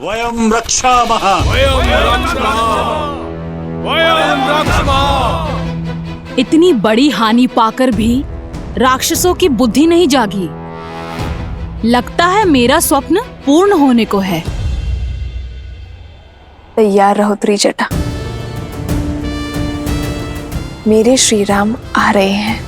वयं रक्षामः। इतनी बड़ी हानि पाकर भी राक्षसों की बुद्धि नहीं जागी। लगता है मेरा स्वप्न पूर्ण होने को है। तैयार रहो त्रिजटा, मेरे श्री राम आ रहे हैं।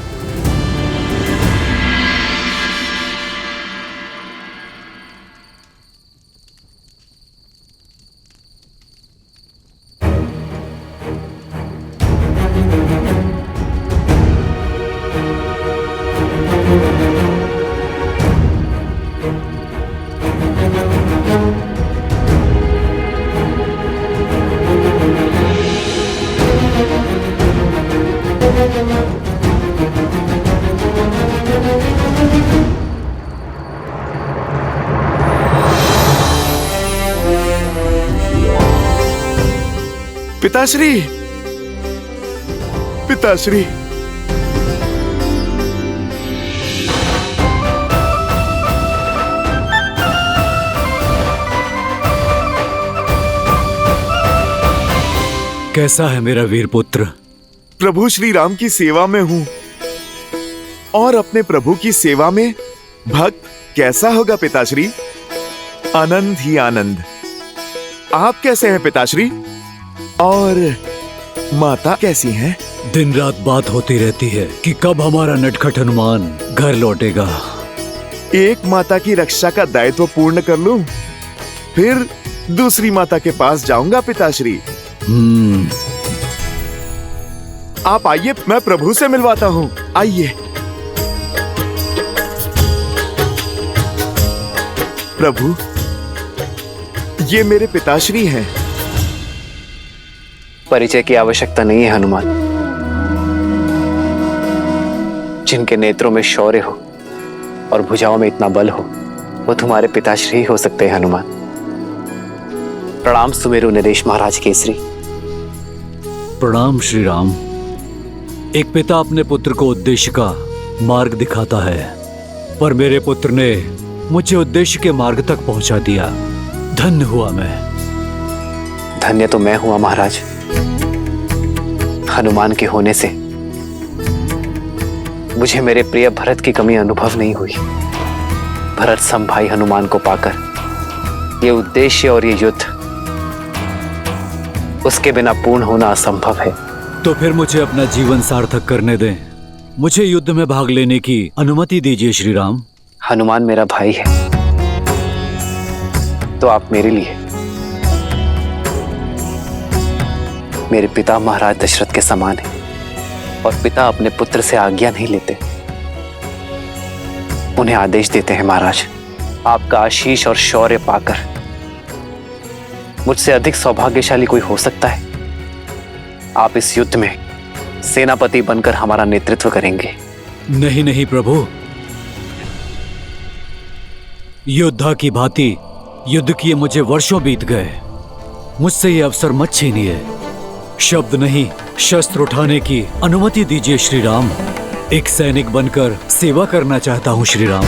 पिताश्री, पिताश्री, कैसा है मेरा वीर पुत्र? प्रभु श्री राम की सेवा में हूँ और अपने प्रभु की सेवा में भक्त कैसा होगा पिताश्री? आनंद ही आनंद। आप कैसे हैं पिताश्री? और माता कैसी हैं? दिन रात बात होती रहती है कि कब हमारा नटखट हनुमान घर लौटेगा। एक माता की रक्षा का दायित्व पूर्ण कर लूं, फिर दूसरी माता के पास जाऊंगा पिताश्री। आप आइए, मैं प्रभु से मिलवाता हूँ। आइए प्रभु, ये मेरे पिताश्री हैं। परिचय की आवश्यकता नहीं है हनुमान। जिनके नेत्रों में शौर्य हो और भुजाओं में इतना बल हो, वो तुम्हारे पिताश्री ही हो सकते हैं हनुमान। प्रणाम सुमेरु नरेश महाराज केसरी। प्रणाम श्री राम। एक पिता अपने पुत्र को उद्देश्य का मार्ग दिखाता है, पर मेरे पुत्र ने मुझे उद्देश्य के मार्ग तक पहुंचा दिया। धन्य हुआ मैं। धन्य तो मैं हुआ महाराज। हनुमान के होने से मुझे मेरे प्रिय भरत की कमी अनुभव नहीं हुई। भरत सम भाई हनुमान को पाकर ये उद्देश्य और ये युद्ध उसके बिना पूर्ण होना असंभव है। तो फिर मुझे अपना जीवन सार्थक करने दें। मुझे युद्ध में भाग लेने की अनुमति दीजिए श्री राम। हनुमान मेरा भाई है तो आप मेरे लिए, मेरे पिता महाराज दशरथ के समान हैं और पिता अपने पुत्र से आज्ञा नहीं लेते, उन्हें आदेश देते हैं। महाराज, आपका आशीष और शौर्य पाकर मुझसे अधिक सौभाग्यशाली कोई हो सकता है? आप इस युद्ध में सेनापति बनकर हमारा नेतृत्व करेंगे। नहीं नहीं प्रभु, योद्धा की भांति युद्ध किए मुझे वर्षों बीत गए। मुझसे ये अवसर मत छीनिए। शब्द नहीं, शस्त्र उठाने की अनुमति दीजिए श्री राम। एक सैनिक बनकर सेवा करना चाहता हूं श्री राम।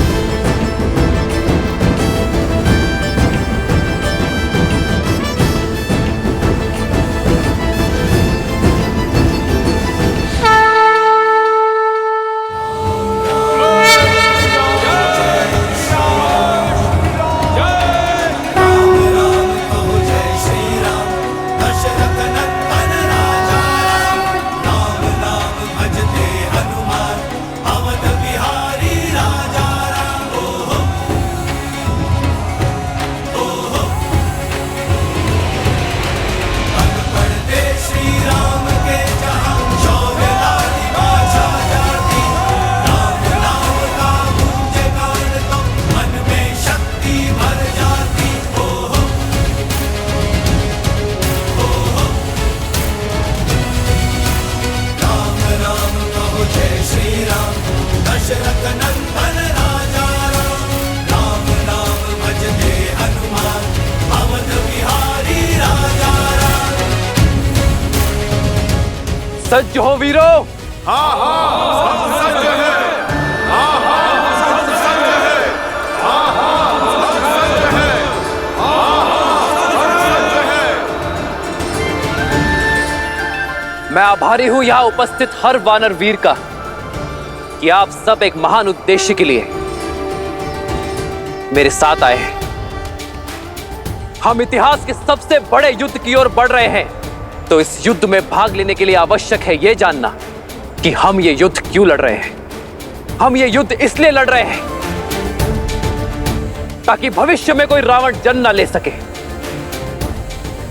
सज्ज हो वीरो। हाँ हाँ, सब सज्ज है। हाँ हाँ, सब सज्ज है। हाँ हाँ, सब सज्ज है। हाँ हाँ, मैं आभारी हूं यहां उपस्थित हर वानर वीर का कि आप सब एक महान उद्देश्य के लिए मेरे साथ आए हैं। हम इतिहास के सबसे बड़े युद्ध की ओर बढ़ रहे हैं, तो इस युद्ध में भाग लेने के लिए आवश्यक है यह जानना कि हम ये युद्ध क्यों लड़ रहे हैं। हम ये युद्ध इसलिए लड़ रहे हैं ताकि भविष्य में कोई रावण जन्म न ले सके।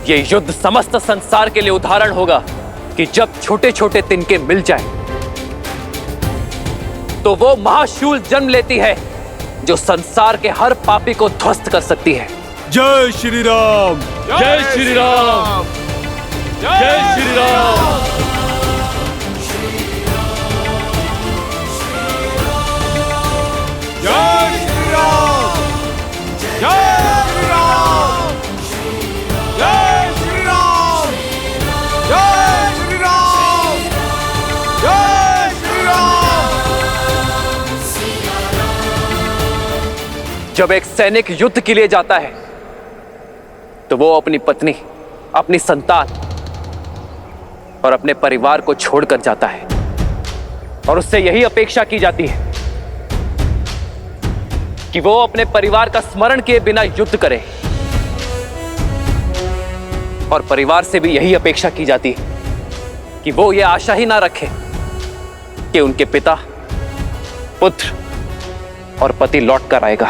ये युद्ध समस्त संसार के लिए उदाहरण होगा कि जब छोटे छोटे तिनके मिल जाएं, तो वो महाशूल जन्म लेती है जो संसार के हर पापी को ध्वस्त कर सकती है। जय श्री राम, जय श्री राम, जय श्री राम। जय श्री राम, जय श्री राम, जय श्री राम, जय श्री राम, जय श्री राम। जब एक सैनिक युद्ध के लिए जाता है तो वो अपनी पत्नी, अपनी संतान और अपने परिवार को छोड़कर जाता है, और उससे यही अपेक्षा की जाती है कि वो अपने परिवार का स्मरण किए बिना युद्ध करे। और परिवार से भी यही अपेक्षा की जाती है कि वो ये आशा ही ना रखे कि उनके पिता, पुत्र और पति लौट कर आएगा।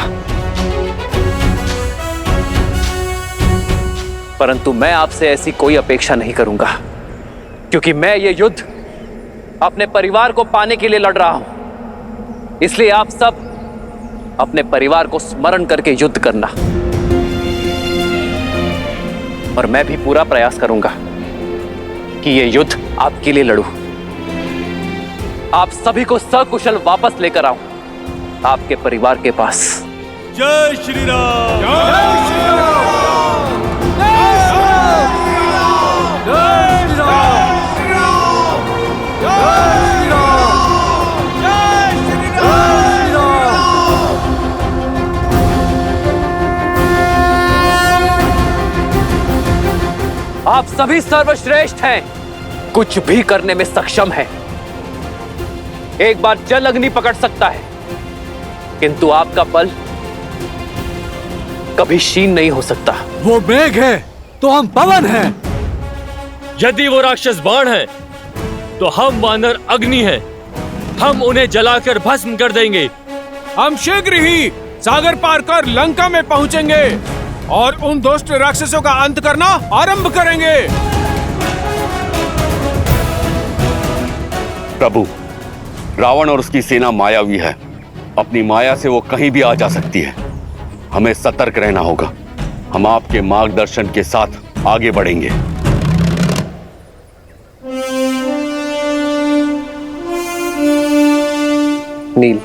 परंतु मैं आपसे ऐसी कोई अपेक्षा नहीं करूंगा, क्योंकि मैं ये युद्ध अपने परिवार को पाने के लिए लड़ रहा हूं। इसलिए आप सब अपने परिवार को स्मरण करके युद्ध करना, और मैं भी पूरा प्रयास करूंगा कि ये युद्ध आपके लिए लड़ूं, आप सभी को सकुशल वापस लेकर आऊं आपके परिवार के पास। जय श्री राम, जय श्री राम, जय श्री राम, जय श्री राम, जय श्री राम, जय श्री राम। आप सभी सर्वश्रेष्ठ हैं, कुछ भी करने में सक्षम हैं। एक बार जल अग्नि पकड़ सकता है, किंतु आपका बल कभी क्षीण नहीं हो सकता। वो मेघ है तो हम पवन हैं। यदि वो राक्षस बाण है तो हम वानर अग्नि हैं। हम उन्हें जलाकर भस्म कर देंगे। हम शीघ्र ही सागर पार कर लंका में पहुंचेंगे और उन दुष्ट राक्षसों का अंत करना आरंभ करेंगे। प्रभु, रावण और उसकी सेना मायावी है। अपनी माया से वो कहीं भी आ जा सकती है। हमें सतर्क रहना होगा। हम आपके मार्गदर्शन के साथ आगे बढ़ेंगे। नील,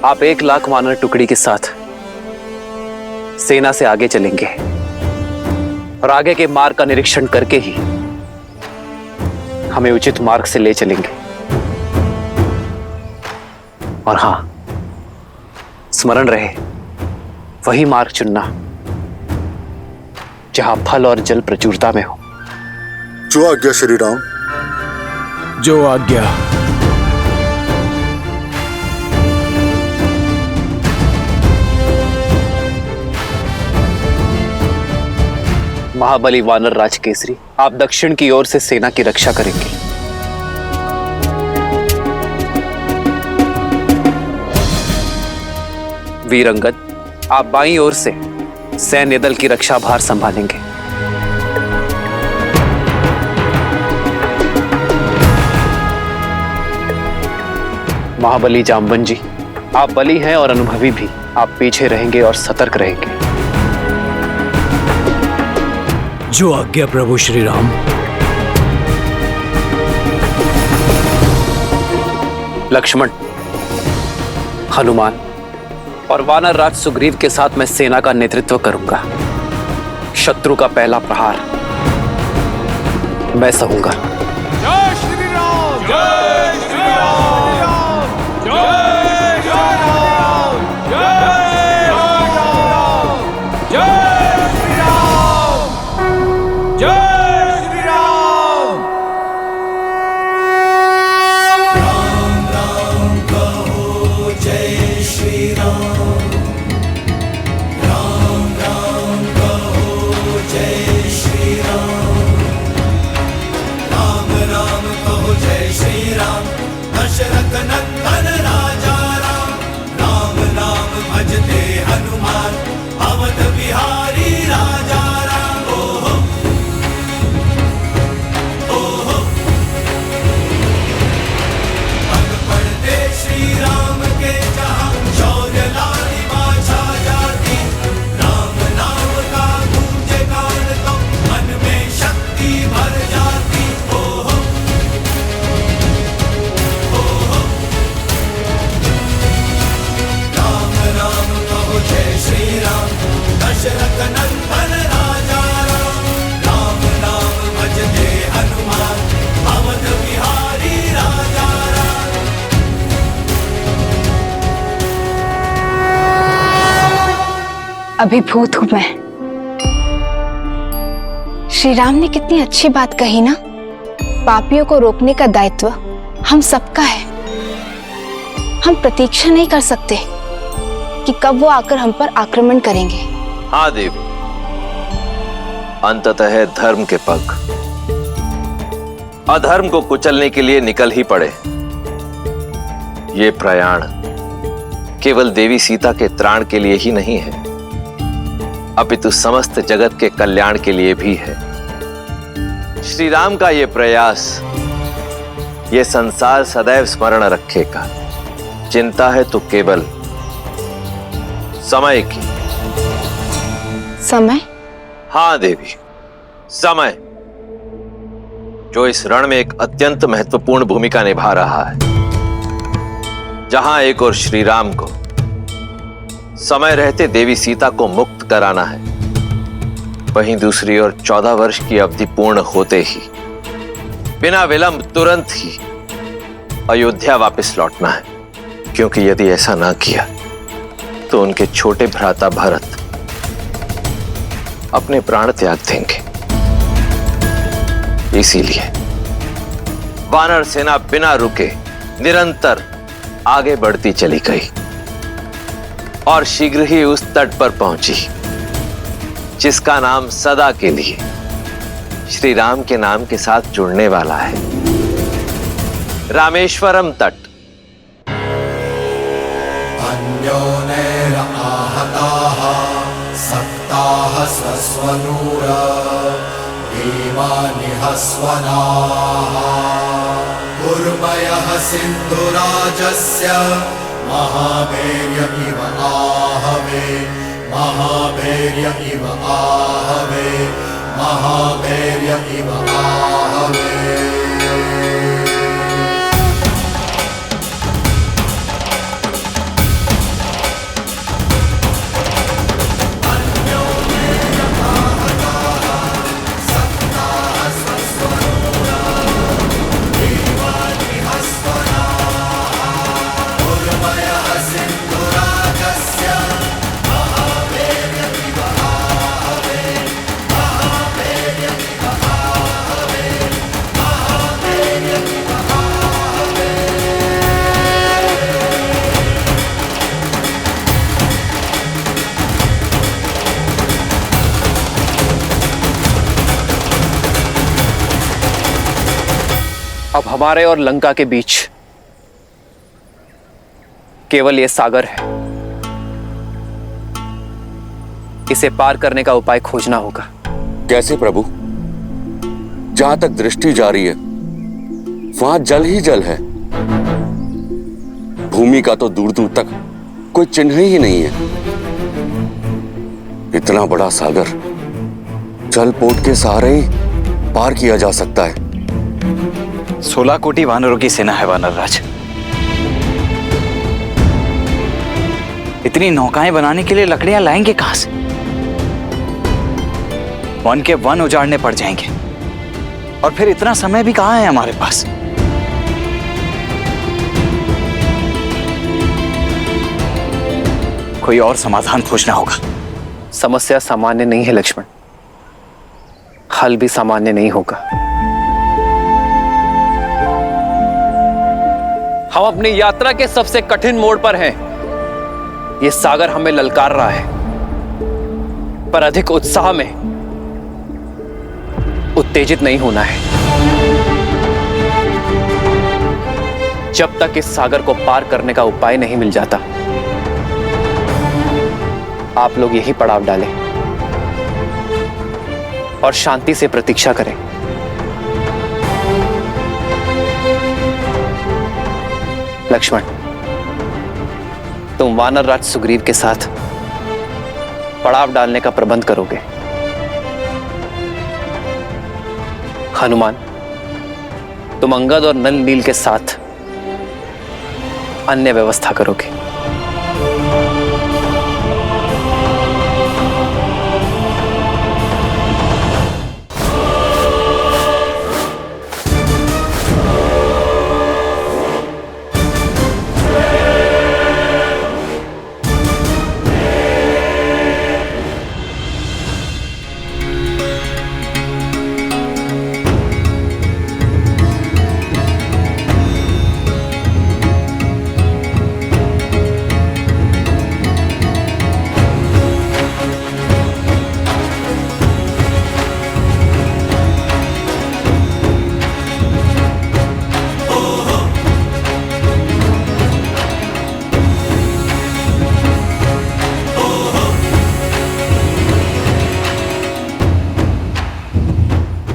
आप 1,00,000 वानर टुकड़ी के साथ सेना से आगे चलेंगे और आगे के मार्ग का निरीक्षण करके ही हमें उचित मार्ग से ले चलेंगे। और हां, स्मरण रहे वही मार्ग चुनना जहां फल और जल प्रचुरता में हो। जो आज्ञा श्री राम। जो आज्ञा। महाबली वानर राज केसरी, आप दक्षिण की ओर से सेना की रक्षा करेंगे। वीरंगद, आप बाईं ओर से सैन्य दल की रक्षा भार संभालेंगे। महाबली जाम्बन जी, आप बली हैं और अनुभवी भी। आप पीछे रहेंगे और सतर्क रहेंगे। जो आज्ञा प्रभु श्री राम। लक्ष्मण, हनुमान और वानर राज सुग्रीव के साथ मैं सेना का नेतृत्व करूंगा। शत्रु का पहला प्रहार मैं सहूंगा। जय श्री राम, जय श्री राम, जय श्री राम, जय श्री राम, जय श्री राम, जय श्री राम। अभिभूत हूं मैं। श्री राम ने कितनी अच्छी बात कही ना, पापियों को रोकने का दायित्व हम सबका है। हम प्रतीक्षा नहीं कर सकते कि कब वो आकर हम पर आक्रमण करेंगे। हाँ देवी, अंततः धर्म के पग अधर्म को कुचलने के लिए निकल ही पड़े। ये प्रयाण केवल देवी सीता के त्राण के लिए ही नहीं है, अपितु समस्त जगत के कल्याण के लिए भी है। श्री राम का ये प्रयास ये संसार सदैव स्मरण रखेगा। चिंता है तो केवल समय की। समय? हाँ देवी, समय जो इस रण में एक अत्यंत महत्वपूर्ण भूमिका निभा रहा है। जहां एक और श्री राम को समय रहते देवी सीता को मुक्त कराना है, वहीं दूसरी ओर 14 वर्ष की अवधि पूर्ण होते ही बिना विलंब तुरंत ही अयोध्या वापस लौटना है। क्योंकि यदि ऐसा ना किया तो उनके छोटे भ्राता भरत अपने प्राण त्याग देंगे। इसीलिए वानर सेना बिना रुके निरंतर आगे बढ़ती चली गई और शीघ्र ही उस तट पर पहुंची जिसका नाम सदा के लिए श्री राम के नाम के साथ जुड़ने वाला है, रामेश्वरम तट। अन्योनेरआहताः सक्ताः स्वस्वनूर भीमानिहस्वनाः उर्वयः सिन्धुराजस्य महाभैर्य इव आहवे महाभैर्य इव आहवे महाभैर्य इव आहवे। अब हमारे और लंका के बीच केवल ये सागर है। इसे पार करने का उपाय खोजना होगा। कैसे प्रभु? जहां तक दृष्टि जा रही है वहां जल ही जल है। भूमि का तो दूर दूर तक कोई चिन्ह ही नहीं है। इतना बड़ा सागर जल पोत के सहारे ही पार किया जा सकता है। 16 कोटि वानरों की सेना है वानर राज। इतनी नौकाएं बनाने के लिए लकड़ियां लाएंगे कहां से? वन के वन उजाड़ने पड़ जाएंगे और फिर इतना समय भी कहां है हमारे पास। कोई और समाधान खोजना होगा। समस्या सामान्य नहीं है लक्ष्मण, हल भी सामान्य नहीं होगा। हम अपनी यात्रा के सबसे कठिन मोड़ पर हैं। ये सागर हमें ललकार रहा है, पर अधिक उत्साह में उत्तेजित नहीं होना है। जब तक इस सागर को पार करने का उपाय नहीं मिल जाता, आप लोग यही पड़ाव डालें और शांति से प्रतीक्षा करें। लक्ष्मण, तुम वानर राज सुग्रीव के साथ पड़ाव डालने का प्रबंध करोगे। हनुमान, तुम अंगद और नल नील के साथ अन्य व्यवस्था करोगे।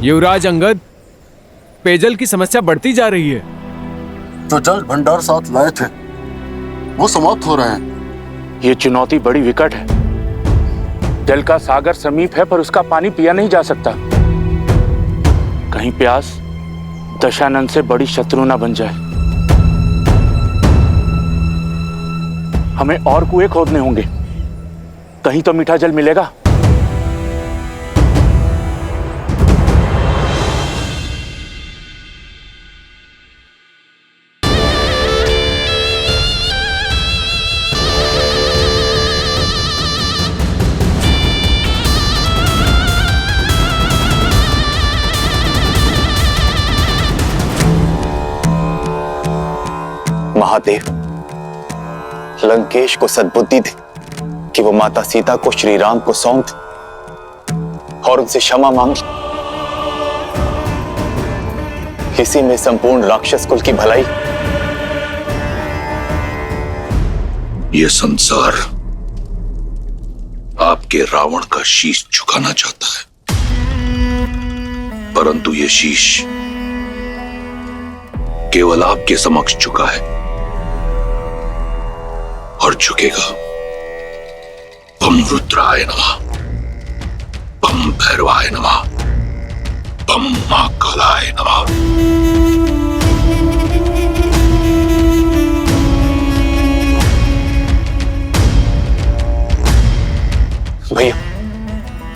युवराज अंगद, पेयजल की समस्या बढ़ती जा रही है। जो जल भंडार साथ लाए थे वो समाप्त हो रहे हैं। ये चुनौती बड़ी विकट है। जल का सागर समीप है पर उसका पानी पिया नहीं जा सकता। कहीं प्यास दशानन से बड़ी शत्रु ना बन जाए। हमें और कुएं खोदने होंगे, कहीं तो मीठा जल मिलेगा। महादेव, लंकेश को सद्बुद्धि दे कि वो माता सीता को श्री राम को सौंप दे और उनसे क्षमा मांग ले। इसी में संपूर्ण राक्षस कुल की भलाई। ये संसार आपके रावण का शीश झुकाना चाहता है, परंतु ये शीश केवल आपके समक्ष झुका है और झुकेगा। बम रुद्राय नमः, बम भैरवाय नमः, बम महाकालाय नमः।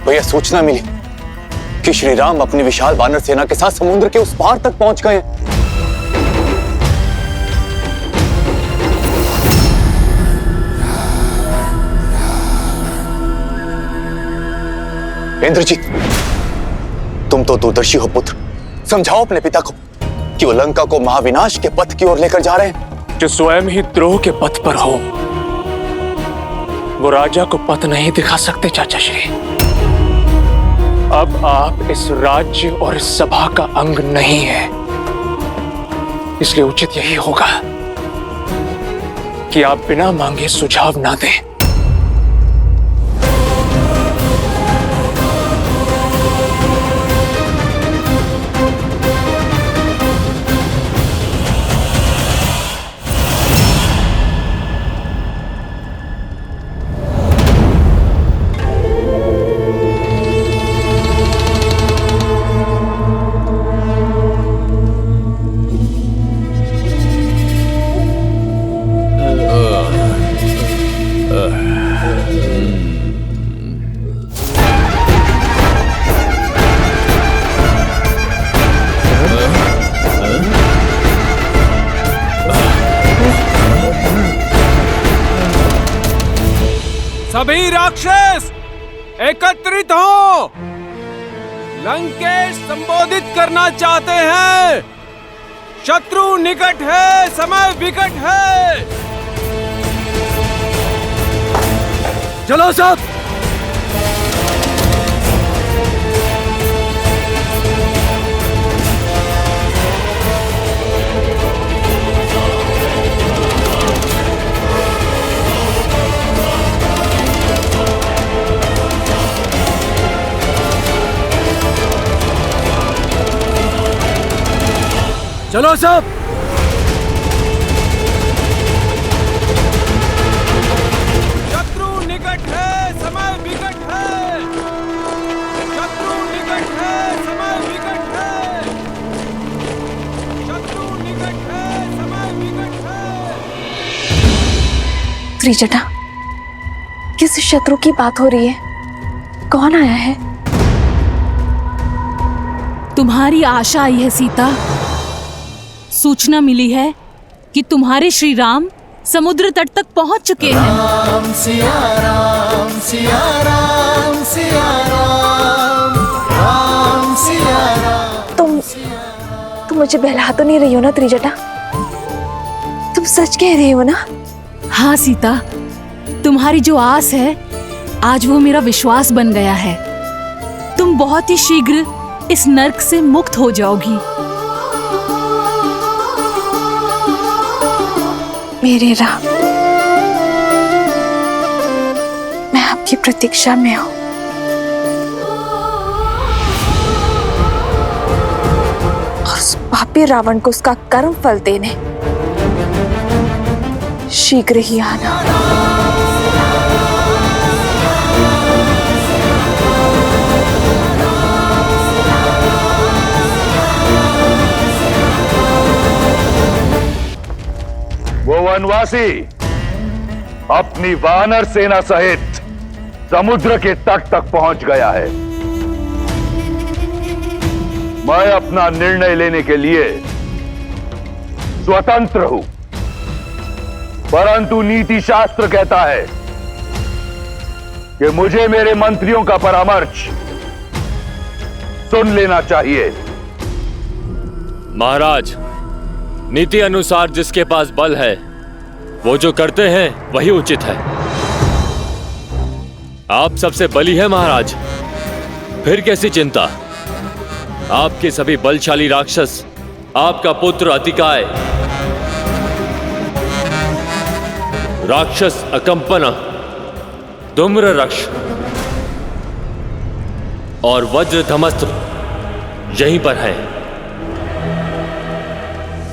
भैया सूचना मिली कि श्री राम अपनी विशाल वानर सेना के साथ समुद्र के उस पार तक पहुंच गए हैं। इंद्रजीत, तुम तो दूरदर्शी हो पुत्र, समझाओ अपने पिता को कि वो लंका को महाविनाश के पथ की ओर लेकर जा रहे हैं। जो स्वयं ही द्रोह के पथ पर हो, वो राजा को पथ नहीं दिखा सकते चाचा श्री। अब आप इस राज्य और इस सभा का अंग नहीं है, इसलिए उचित यही होगा कि आप बिना मांगे सुझाव ना दें। सभी राक्षस एकत्रित हो। लंकेश संबोधित करना चाहते हैं। शत्रु निकट है, समय विकट है। चलो सब। चलो सब। शत्रु निकट है, समय विकट है। शत्रु निकट है, समय विकट है। शत्रु निकट है, समय विकट है। त्रिजटा, किस शत्रु की बात हो रही है? कौन आया है? तुम्हारी आशा आई है सीता। सूचना मिली है कि तुम्हारे श्री राम समुद्र तट तक पहुंच चुके हैं। राम सिया राम सिया राम सिया राम राम सिया राम। तुम मुझे बहला तो नहीं रही हो ना त्रिजटा? तुम सच कह रही हो ना? हाँ सीता, तुम्हारी जो आस है आज वो मेरा विश्वास बन गया है। तुम बहुत ही शीघ्र इस नर्क से मुक्त हो जाओगी। मेरे राम, मैं आपकी प्रतीक्षा में हूं। उस पापी रावण को उसका कर्म फल देने शीघ्र ही आना। वो वनवासी अपनी वानर सेना सहित समुद्र के तट तक पहुंच गया है। मैं अपना निर्णय लेने के लिए स्वतंत्र हूं, परंतु नीति शास्त्र कहता है कि मुझे मेरे मंत्रियों का परामर्श सुन लेना चाहिए। महाराज, नीति अनुसार जिसके पास बल है वो जो करते हैं वही उचित है। आप सबसे बली है महाराज, फिर कैसी चिंता? आपके सभी बलशाली राक्षस, आपका पुत्र अतिकाय, राक्षस अकंपना, धूम्र रक्ष और वज्र धमस्त्र यहीं पर है।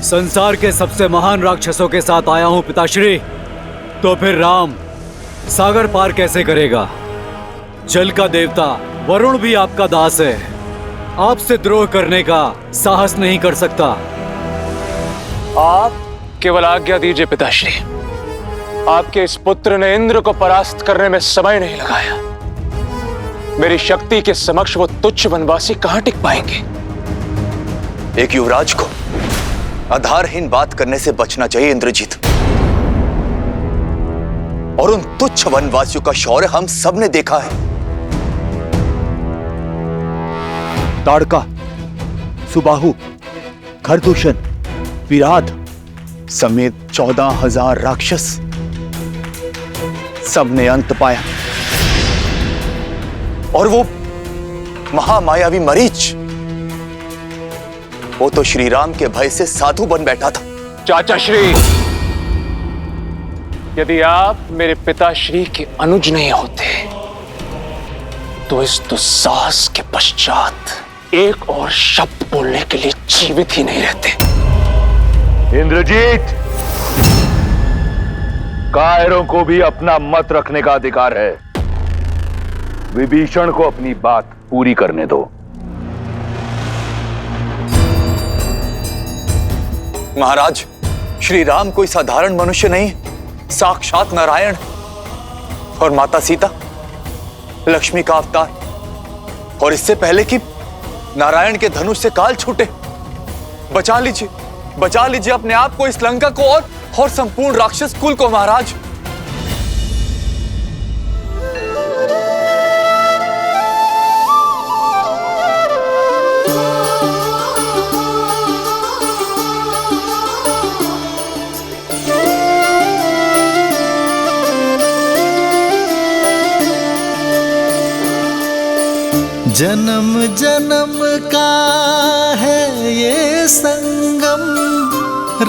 संसार के सबसे महान राक्षसों के साथ आया हूं पिताश्री, तो फिर राम सागर पार कैसे करेगा? जल का देवता वरुण भी आपका दास है, आपसे द्रोह करने का साहस नहीं कर सकता। आप केवल आज्ञा दीजिए पिताश्री। आपके इस पुत्र ने इंद्र को परास्त करने में समय नहीं लगाया। मेरी शक्ति के समक्ष वो तुच्छ वनवासी कहां टिक पाएंगे? एक युवराज को आधारहीन बात करने से बचना चाहिए इंद्रजीत। और उन तुच्छ वनवासियों का शौर्य हम सब ने देखा है। ताड़का, सुबाहु, खरदूषण, विराट समेत 14,000 राक्षस सबने अंत पाया। और वो महामायावी मरीच, वो तो श्री राम के भय से साधु बन बैठा था। चाचा श्री, यदि आप मेरे पिताश्री के अनुज नहीं होते तो इस दुस्साहस के पश्चात एक और शब्द बोलने के लिए जीवित ही नहीं रहते। इंद्रजीत, कायरों को भी अपना मत रखने का अधिकार है। विभीषण को अपनी बात पूरी करने दो। महाराज, श्री राम कोई साधारण मनुष्य नहीं, साक्षात नारायण। और माता सीता लक्ष्मी का अवतार। और इससे पहले कि नारायण के धनुष से काल छूटे, बचा लीजिए अपने आप को, इस लंका को और संपूर्ण राक्षस कुल को। महाराज, जन्म जन्म का है ये संगम,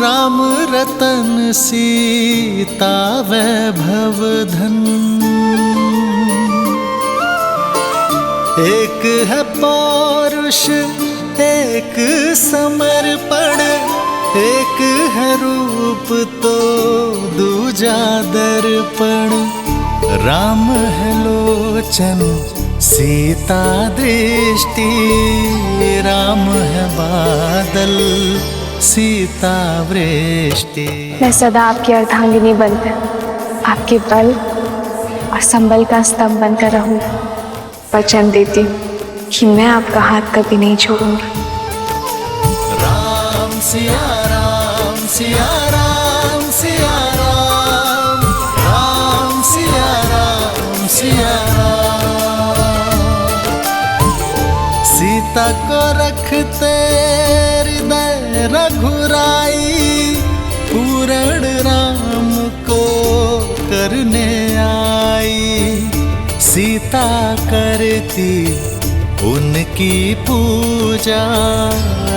राम रतन सीता वैभव धन। एक है पौरुष एक समर्पण, एक है रूप तो दूजा दर्पण। राम है लोचन सीता दृष्टि, राम है बादल सीता वृष्टि। मैं सदा आपकी अर्धांगिनी बनकर, आपके बल और संबल का स्तंभ बनकर रहूंगी। वचन देती हूँ कि मैं आपका हाथ कभी नहीं छोड़ूंगी। राम सिया राम सिया राम सिया राम, राम सिया राम सिया राम। सीता को रखते हृदय रघुराई, पूर्ण राम को करने आई। सीता करती उनकी पूजा,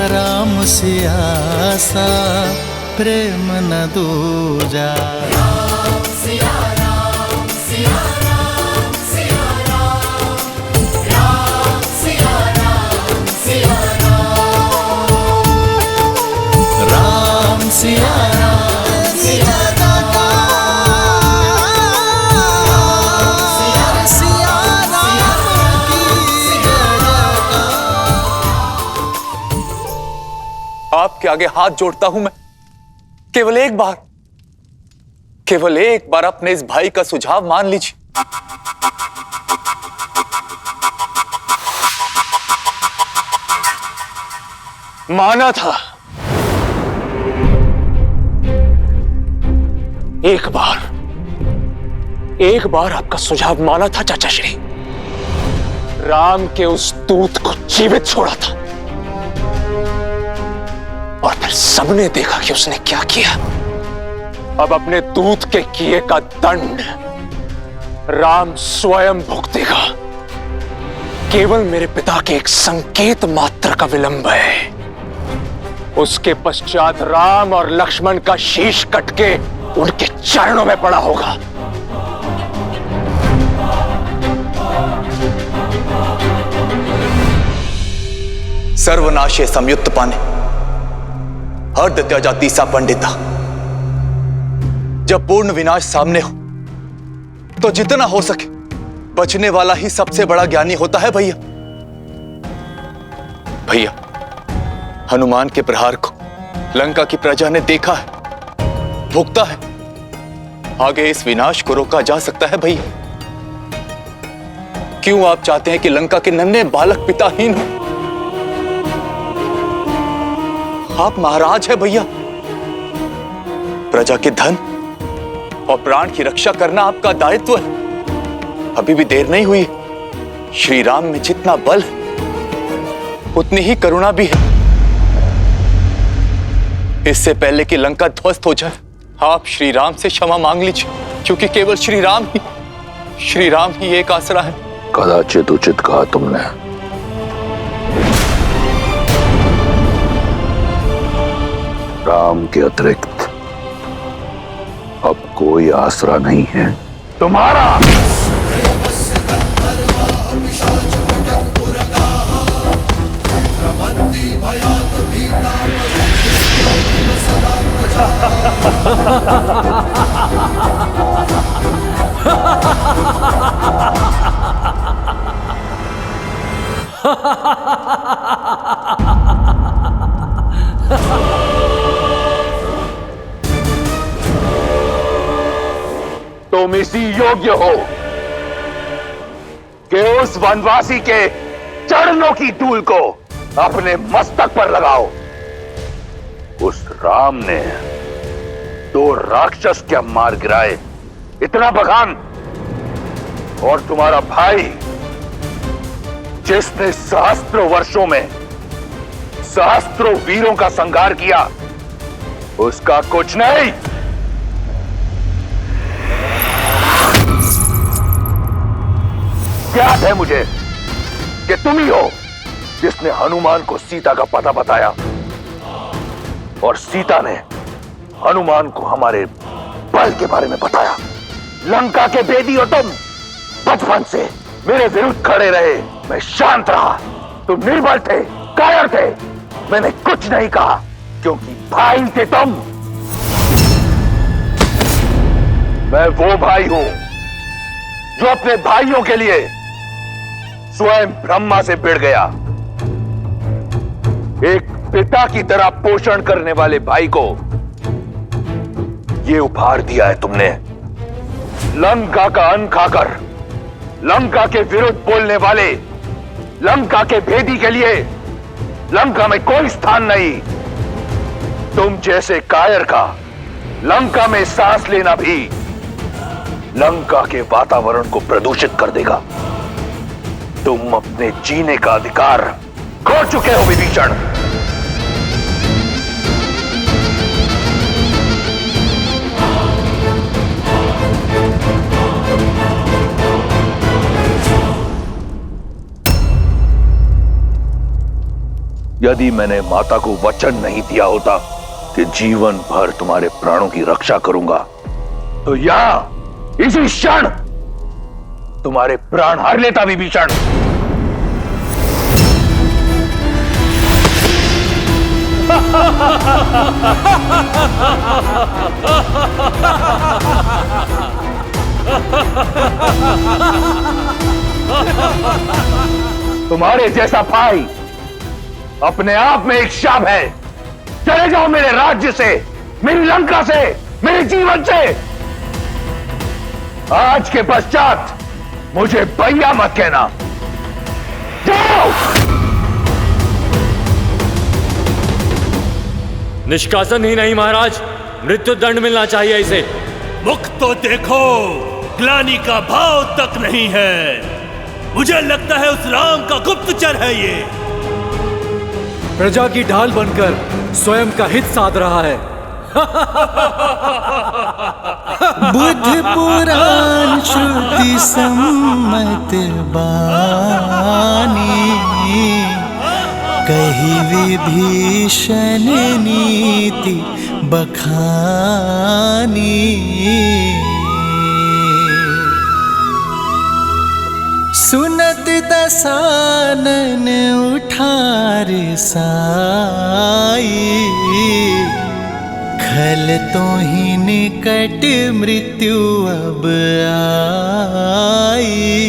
राम से आसा प्रेम न दूजा। राम सिया राम सिया राम सिया राम, राम सिया राम सिया राम, राम सिया राम सिया राम। आपके आगे हाथ जोड़ता हूं मैं, केवल एक बार अपने इस भाई का सुझाव मान लीजिए। माना था, एक बार आपका सुझाव माना था चाचा श्री। राम के उस दूत को जीवित छोड़ा था और फिर सबने देखा कि उसने क्या किया। अब अपने दूत के किए का दंड राम स्वयं भुगतेगा। केवल मेरे पिता के एक संकेत मात्र का विलंब है। उसके पश्चात राम और लक्ष्मण का शीश कट के उनके चरणों में पड़ा होगा। सर्वनाशे संयुक्त पाने अर्ध त्याजा तीसा पंडिता। जब पूर्ण विनाश सामने हो तो जितना हो सके बचने वाला ही सबसे बड़ा ज्ञानी होता है। भैया हनुमान के प्रहार को लंका की प्रजा ने देखा है, भुगता है। आगे इस विनाश को रोका जा सकता है भैया। क्यों आप चाहते हैं कि लंका के नन्हे बालक पिताहीन हो? आप महाराज हैं भैया। प्रजा के धन और प्राण की रक्षा करना आपका दायित्व है। अभी भी देर नहीं हुई। श्री राम में जितना बल है उतनी ही करुणा भी है। इससे पहले कि लंका ध्वस्त हो जाए आप श्री राम से क्षमा मांग लीजिए, क्योंकि केवल श्री राम ही एक आसरा है। कदाचित उचित कहा तुमने। राम के अतिरिक्त अब कोई आसरा नहीं है तुम्हारा। तुम इसी योग्य हो कि उस वनवासी के चरणों की धूल को अपने मस्तक पर लगाओ। उस राम ने 2 राक्षस क्या मार गिराए, इतना बखान। और तुम्हारा भाई जिसने सहस्त्रों वर्षों में सहस्त्रों वीरों का संहार किया, उसका कुछ नहीं। याद है मुझे कि तुम ही हो जिसने हनुमान को सीता का पता बताया, और सीता ने हनुमान को हमारे बल के बारे में बताया। लंका के भेदी हो तुम। बचपन से मेरे विरुद्ध खड़े रहे, मैं शांत रहा। तुम निर्बल थे, कायर थे, मैंने कुछ नहीं कहा क्योंकि भाई थे तुम। मैं वो भाई हूं जो अपने भाइयों के लिए स्वयं ब्रह्मा से भिड़ गया। एक पिता की तरह पोषण करने वाले भाई को ये उपहार दिया है तुमने। लंका का अन्न खाकर लंका के विरुद्ध बोलने वाले लंका के भेदी के लिए लंका में कोई स्थान नहीं। तुम जैसे कायर का लंका में सांस लेना भी लंका के वातावरण को प्रदूषित कर देगा। तुम अपने जीने का अधिकार खो चुके हो विभीषण। यदि मैंने माता को वचन नहीं दिया होता कि जीवन भर तुम्हारे प्राणों की रक्षा करूंगा, तो यहां इसी क्षण तुम्हारे प्राण हार लेता विभीषण। तुम्हारे जैसा भाई अपने आप में एक शाप है। चले जाओ मेरे राज्य से, मेरी लंका से, मेरे जीवन से। आज के पश्चात मुझे भैया मत कहना। जाओ। निष्कासन ही नहीं महाराज, मृत्यु दंड मिलना चाहिए इसे। मुख तो देखो, ग्लानि का भाव तक नहीं है। मुझे लगता है उस राम का गुप्तचर है ये। प्रजा की ढाल बनकर स्वयं का हित साध रहा है। बुद्ध पुराण श्रुति सम्मत बानी, कही विभीषण नीति बखानी। सुनत दसानन उठार साई, खल तो ही निकट मृत्यु अब आई।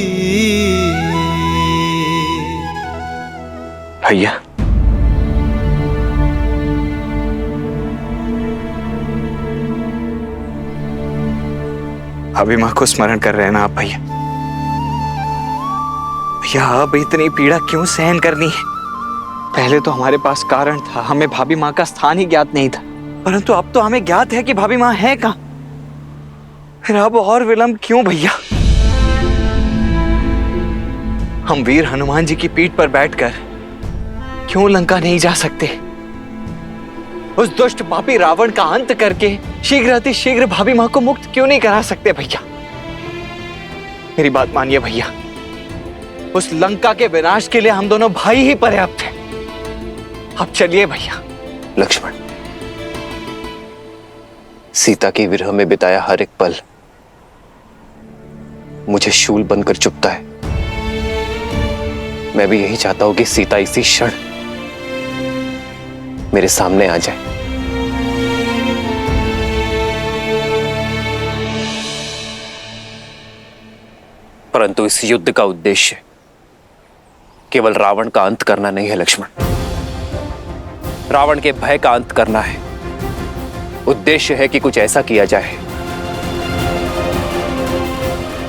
भैया, अभी मां को स्मरण कर रहे हैं ना आप भैया? भैया अब इतनी पीड़ा क्यों सहन करनी है? पहले तो हमारे पास कारण था, हमें भाभी माँ का स्थान ही ज्ञात नहीं था, परंतु अब तो हमें ज्ञात है कि भाभी माँ है कहाँ। फिर अब और विलंब क्यों भैया? हम वीर हनुमान जी की पीठ पर बैठकर क्यों लंका नहीं जा सकते? उस दुष्ट पापी रावण का अंत करके शीघ्र अति शीघ्र भाभी माँ को मुक्त क्यों नहीं करा सकते भैया? मेरी बात मानिए भैया, उस लंका के विनाश के लिए हम दोनों भाई ही पर्याप्त हैं। अब चलिए भैया। लक्ष्मण, सीता के विरह में बिताया हर एक पल मुझे शूल बनकर चुभता है। मैं भी यही चाहता हूं कि सीता इसी क्षण मेरे सामने आ जाए। परंतु इस युद्ध का उद्देश्य केवल रावण का अंत करना नहीं है लक्ष्मण, रावण के भय का अंत करना है। उद्देश्य है कि कुछ ऐसा किया जाए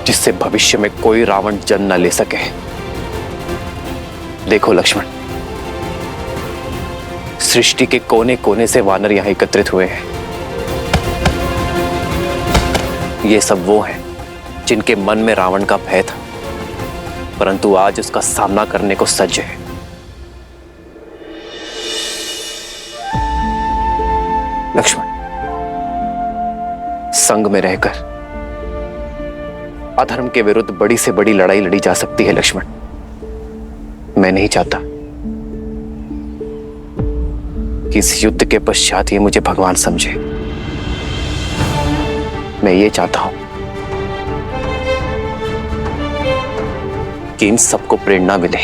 जिससे भविष्य में कोई रावण जन्म न ले सके। देखो लक्ष्मण, सृष्टि के कोने कोने से वानर यहां एकत्रित हुए हैं। ये सब वो हैं जिनके मन में रावण का भय था, परंतु आज उसका सामना करने को सज्ज है। लक्ष्मण, संग में रहकर अधर्म के विरुद्ध बड़ी से बड़ी लड़ाई लड़ी जा सकती है लक्ष्मण, मैं नहीं चाहता कि इस युद्ध के पश्चात ये मुझे भगवान समझे। मैं ये चाहता हूं कि इन सबको प्रेरणा मिले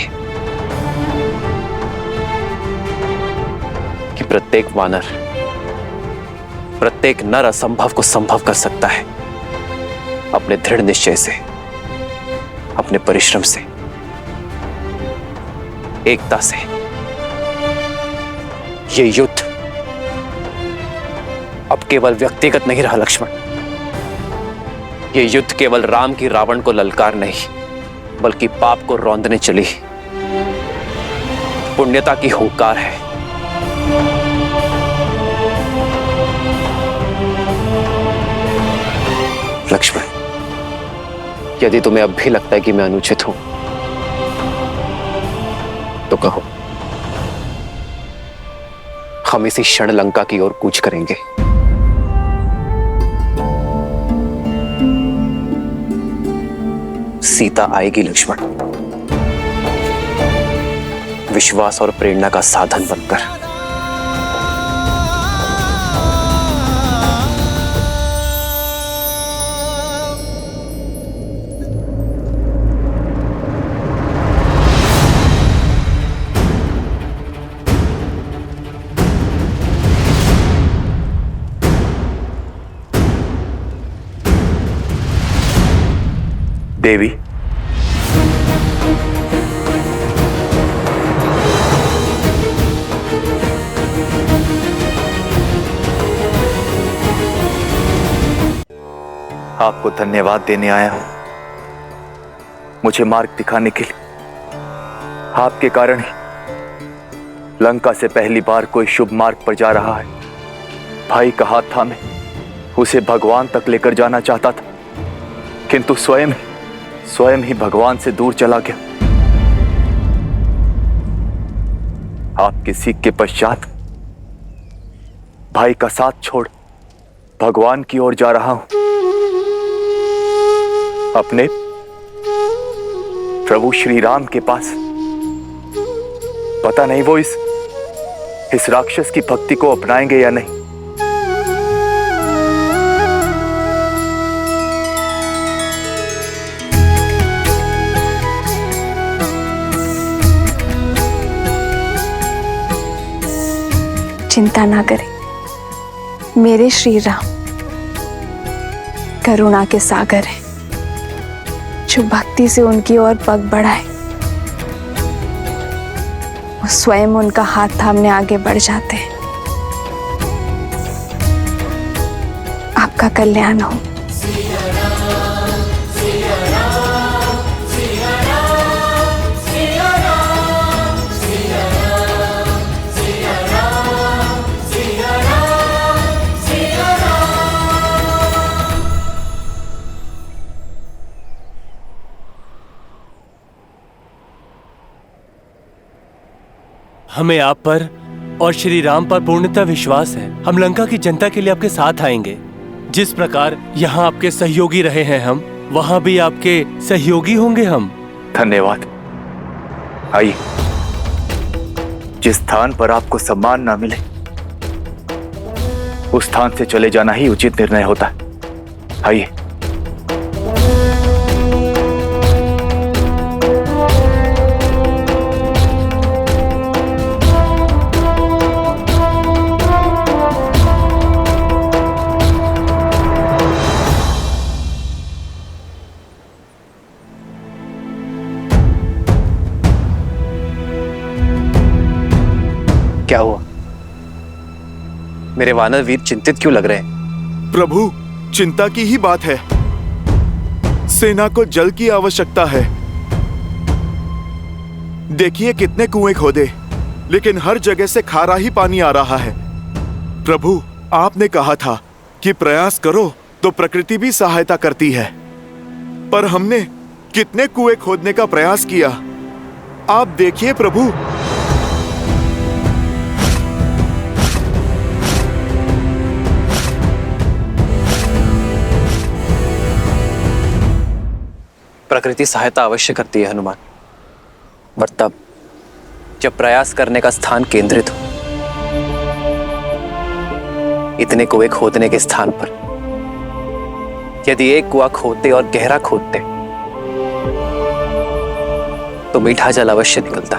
कि प्रत्येक वानर, प्रत्येक नर असंभव को संभव कर सकता है अपने दृढ़ निश्चय से, अपने परिश्रम से, एकता से। ये युद्ध अब केवल व्यक्तिगत नहीं रहा लक्ष्मण। ये युद्ध केवल राम की रावण को ललकार नहीं, बल्कि पाप को रौंदने चली पुण्यता की हुंकार है। लक्ष्मण, यदि तुम्हें अब भी लगता है कि मैं अनुचित हूं तो कहो। हम इसी क्षण लंका की ओर कूच करेंगे। सीता आएगी लक्ष्मण, विश्वास और प्रेरणा का साधन बनकर। देवी, आपको धन्यवाद देने आया हूं, मुझे मार्ग दिखाने के लिए। आपके कारण ही लंका से पहली बार कोई शुभ मार्ग पर जा रहा है। भाई का हाथ थामे उसे भगवान तक लेकर जाना चाहता था, किंतु स्वयं ही भगवान से दूर चला गया। आपके सीख के पश्चात भाई का साथ छोड़ भगवान की ओर जा रहा हूं। अपने प्रभु श्री राम के पास। पता नहीं वो इस राक्षस की भक्ति को अपनाएंगे या नहीं। चिंता ना करें, मेरे श्री राम करुणा के सागर हैं, जो भक्ति से उनकी ओर पग बढ़ाए वो स्वयं उनका हाथ थामने आगे बढ़ जाते हैं। आपका कल्याण हो। हमें आप पर और श्री राम पर पूर्णतः विश्वास है। हम लंका की जनता के लिए आपके साथ आएंगे। जिस प्रकार यहाँ आपके सहयोगी रहे हैं हम, वहाँ भी आपके सहयोगी होंगे हम। धन्यवाद। आइए, जिस स्थान पर आपको सम्मान ना मिले उस स्थान से चले जाना ही उचित निर्णय होता है। आइए। क्या हुआ? मेरे वानर वीर चिंतित क्यों लग रहे हैं? प्रभु, चिंता की ही बात है। सेना को जल की आवश्यकता है। देखिए कितने कुएं खोदे, लेकिन हर जगह से खारा ही पानी आ रहा है। प्रभु, आपने कहा था कि प्रयास करो तो प्रकृति भी सहायता करती है, पर हमने कितने कुएं खोदने का प्रयास किया। आप देखिए प्रभु। प्रकृति सहायता अवश्य करती है हनुमान, पर तब जब प्रयास करने का स्थान केंद्रित हो। इतने कुएं खोदने के स्थान पर यदि एक कुआं खोदते और गहरा खोदते तो मीठा जल अवश्य निकलता।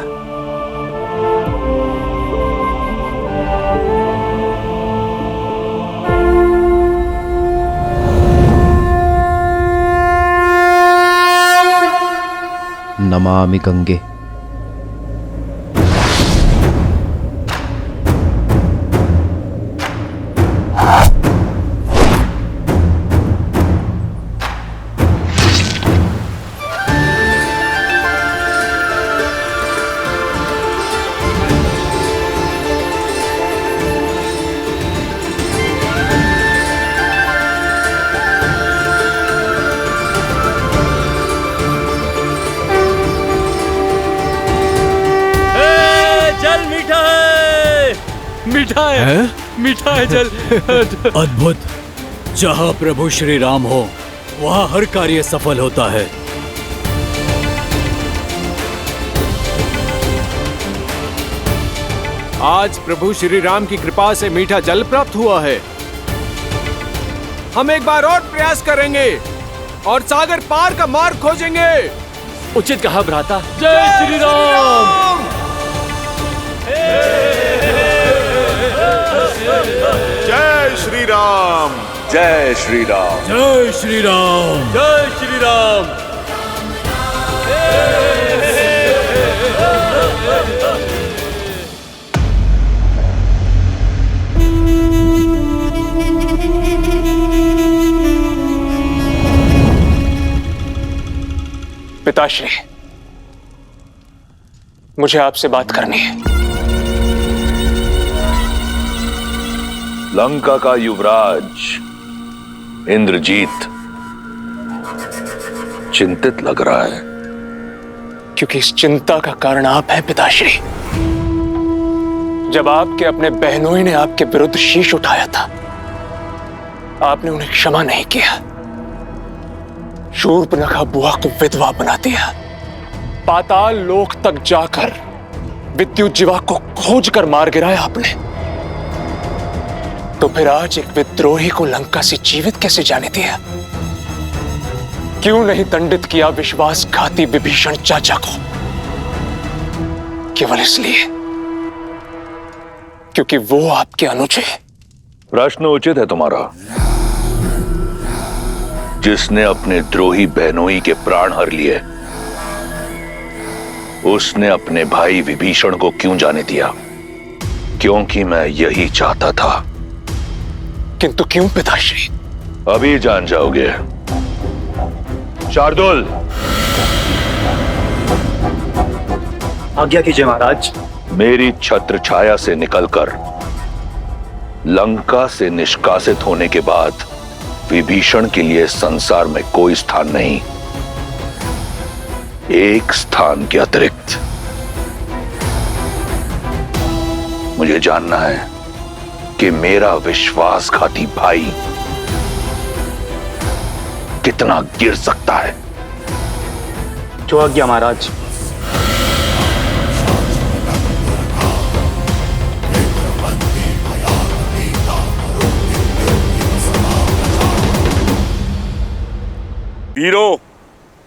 नमामि गंगे। मीठा है जल। अद्भुत। जहाँ प्रभु श्री राम हो वहाँ हर कार्य सफल होता है। आज प्रभु श्री राम की कृपा से मीठा जल प्राप्त हुआ है। हम एक बार और प्रयास करेंगे और सागर पार का मार्ग खोजेंगे। उचित कहा भ्राता। जय श्री राम। जय श्री राम। जय श्री राम। जय श्री राम। जय श्री राम। पिताश्री, मुझे आपसे बात करनी है। लंका का युवराज इंद्रजीत चिंतित लग रहा है। क्योंकि इस चिंता का कारण आप हैं पिताश्री। जब आपके अपने बहनोई ने आपके विरुद्ध शीश उठाया था, आपने उन्हें क्षमा नहीं किया। शूर्पणखा बुआ को विधवा बना दिया। पाताल लोक तक जाकर विद्युत जीवा को खोज कर मार गिराया आपने। तो फिर आज एक विद्रोही को लंका से जीवित कैसे जाने दिया? क्यों नहीं दंडित किया विश्वासघाती विभीषण चाचा को? केवल इसलिए क्योंकि वो आपके अनुज है। प्रश्न उचित है तुम्हारा। जिसने अपने द्रोही बहनोई के प्राण हर लिए, उसने अपने भाई विभीषण को क्यों जाने दिया? क्योंकि मैं यही चाहता था। किंतु क्यों पिताश्री? अभी जान जाओगे। शार्दुल, आज्ञा कीजिए महाराज। मेरी छत्र छाया से निकलकर लंका से निष्कासित होने के बाद विभीषण के लिए संसार में कोई स्थान नहीं। एक स्थान के अतिरिक्त मुझे जानना है कि मेरा विश्वासघाती भाई कितना गिर सकता है। जो आज्ञा महाराज। वीरों,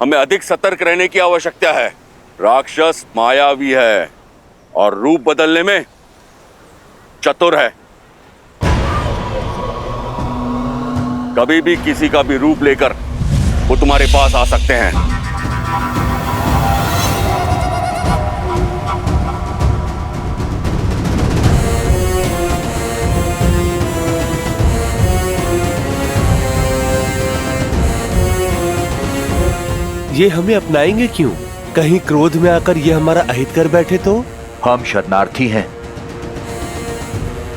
हमें अधिक सतर्क रहने की आवश्यकता है। राक्षस मायावी है और रूप बदलने में चतुर है। कभी भी किसी का भी रूप लेकर वो तुम्हारे पास आ सकते हैं। ये हमें अपनाएंगे क्यों? कहीं क्रोध में आकर ये हमारा अहित कर बैठे तो? हम शरणार्थी हैं।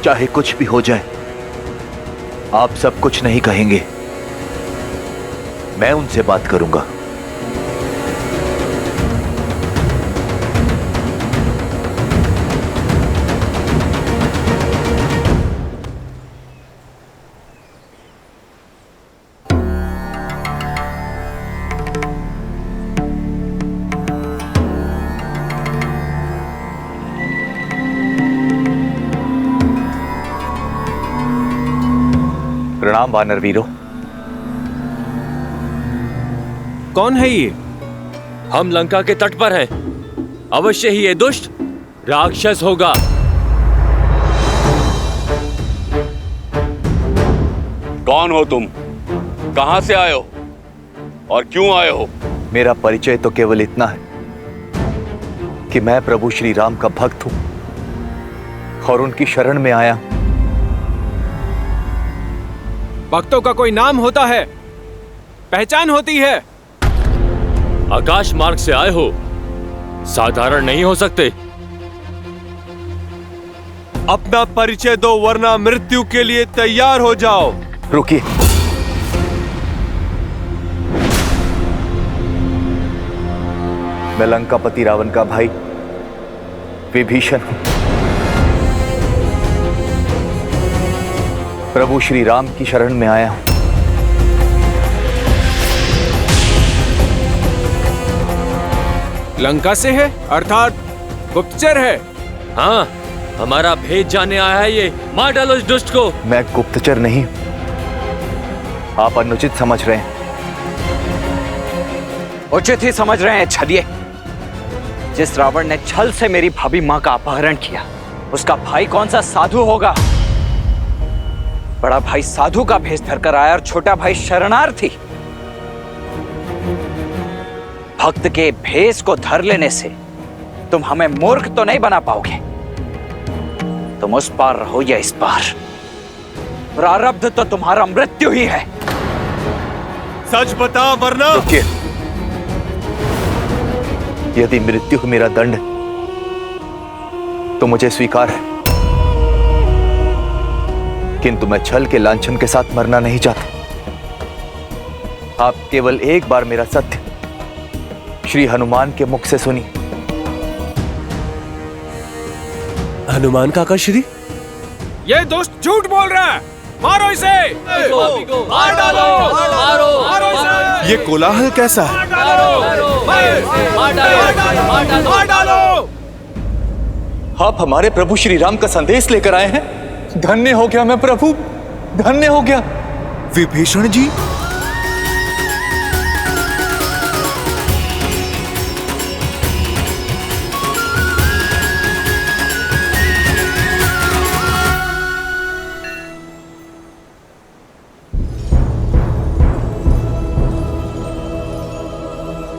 चाहे कुछ भी हो जाए, आप सब कुछ नहीं कहेंगे। मैं उनसे बात करूंगा। प्रणाम वानर वीरों। कौन है ये? हम लंका के तट पर हैं। अवश्य ही ये दुष्ट राक्षस होगा। कौन हो तुम? कहां से आए हो और क्यों आए हो? मेरा परिचय तो केवल इतना है कि मैं प्रभु श्री राम का भक्त हूं और उनकी शरण में आया। भक्तों का कोई नाम होता है, पहचान होती है। आकाश मार्ग से आए हो, साधारण नहीं हो सकते। अपना परिचय दो वरना मृत्यु के लिए तैयार हो जाओ। रुकिए, मैं लंकापति रावण का भाई विभीषण हूं। प्रभु श्री राम की शरण में आया हूं। लंका से है अर्थात गुप्तचर है। हाँ, हमारा भेद जानने आया है ये। मार डालो इस दुष्ट को। मैं गुप्तचर नहीं, आप अनुचित समझ रहे हैं। उचित ही समझ रहे हैं छलिए। जिस रावण ने छल से मेरी भाभी मां का अपहरण किया, उसका भाई कौन सा साधु होगा? बड़ा भाई साधु का भेष धरकर आया और छोटा भाई शरणार्थी। भक्त के भेष को धर लेने से तुम हमें मूर्ख तो नहीं बना पाओगे। तुम उस पार रहो या इस पार, प्रारब्ध तो तुम्हारा मृत्यु ही है। सच बता वरना। रुकिए, यदि मृत्यु मेरा दंड तो मुझे स्वीकार है, किंतु मैं छल के लांछन के साथ मरना नहीं चाहता। आप केवल एक बार मेरा सत्य श्री हनुमान के मुख से सुनिए। हनुमान काका श्री, ये दोस्त झूठ बोल रहा है। मारो इसे। मार डालो, मारो इसे। ये कोलाहल कैसा है? मार डालो। आप हमारे प्रभु श्री राम का संदेश लेकर आए हैं। धन्य हो गया मैं प्रभु, धन्य हो गया। विभीषण जी,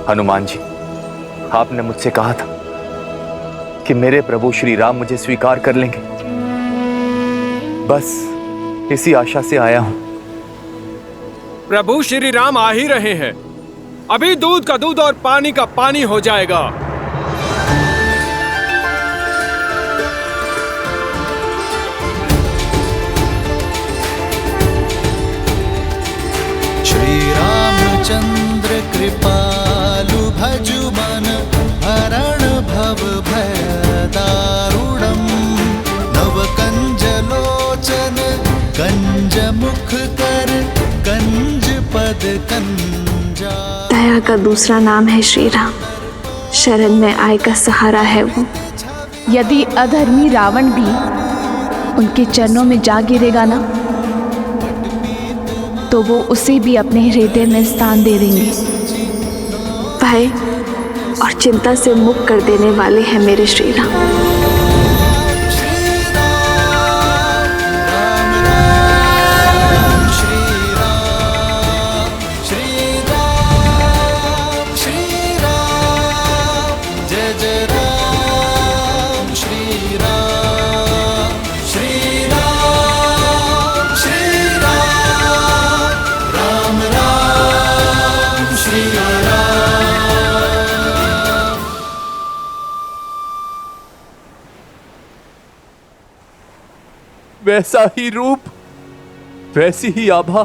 हनुमान जी, आपने मुझसे कहा था कि मेरे प्रभु श्री राम मुझे स्वीकार कर लेंगे। बस इसी आशा से आया हूं। प्रभु श्री राम आ ही रहे हैं। अभी दूध का दूध और पानी का पानी हो जाएगा। श्री रामचंद्र कृपालु भजु मन हरण भव भय दारुणम नव कंज लोचन कंज मुख कर कंज पद कंजा। दया का दूसरा नाम है श्री राम। शरण में आए का सहारा है वो। यदि अधर्मी रावण भी उनके चरणों में जा गिरेगा ना, तो वो उसे भी अपने हृदय में स्थान दे देंगे। भय और चिंता से मुक्त कर देने वाले हैं मेरे श्री राम। वैसा ही रूप, वैसी ही आभा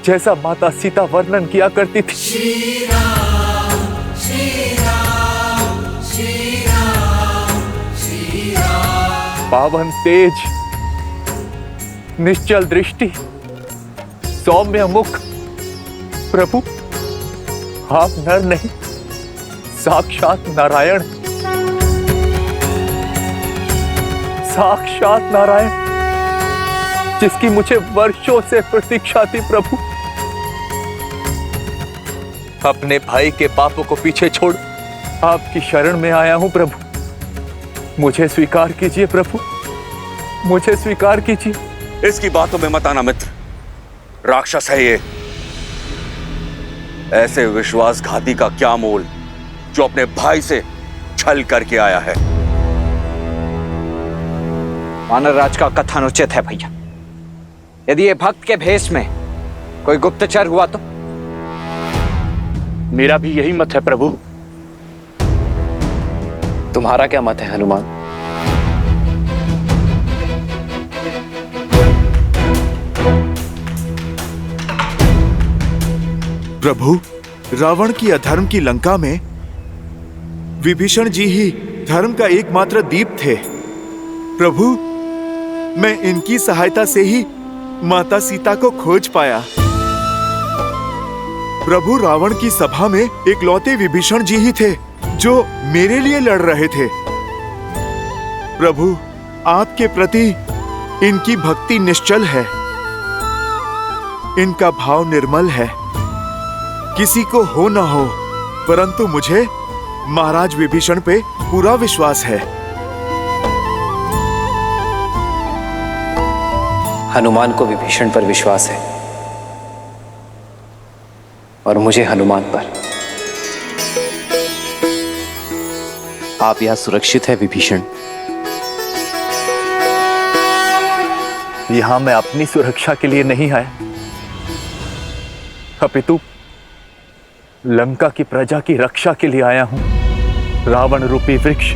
जैसा माता सीता वर्णन किया करती थी। श्री राम, श्री राम, श्री राम, श्री राम। पावन तेज, निश्चल दृष्टि, सौम्य मुख। प्रभु, आप नर नहीं, साक्षात नारायण, साक्षात नारायण। जिसकी मुझे वर्षों से प्रतीक्षा थी प्रभु। अपने भाई के पापों को पीछे छोड़ आपकी शरण में आया हूं प्रभु। मुझे स्वीकार कीजिए प्रभु, मुझे स्वीकार कीजिए। इसकी बातों में मत आना मित्र, राक्षस है ये। ऐसे विश्वासघाती का क्या मोल जो अपने भाई से छल करके आया है। वानर राज का कथन उचित है भैया। यदि ये भक्त के भेष में कोई गुप्तचर हुआ तो? मेरा भी यही मत है प्रभु। तुम्हारा क्या मत है हनुमान? प्रभु, रावण की अधर्म की लंका में विभीषण जी ही धर्म का एकमात्र दीप थे। प्रभु, मैं इनकी सहायता से ही माता सीता को खोज पाया। प्रभु, रावण की सभा में इकलौते विभीषण जी ही थे जो मेरे लिए लड़ रहे थे। प्रभु, आपके प्रति इनकी भक्ति निश्चल है, इनका भाव निर्मल है। किसी को हो न हो, परंतु मुझे महाराज विभीषण पे पूरा विश्वास है। हनुमान को विभीषण पर विश्वास है और मुझे हनुमान पर। आप यहाँ सुरक्षित है विभीषण। यहां मैं अपनी सुरक्षा के लिए नहीं आया, अपितु लंका की प्रजा की रक्षा के लिए आया हूं। रावण रूपी वृक्ष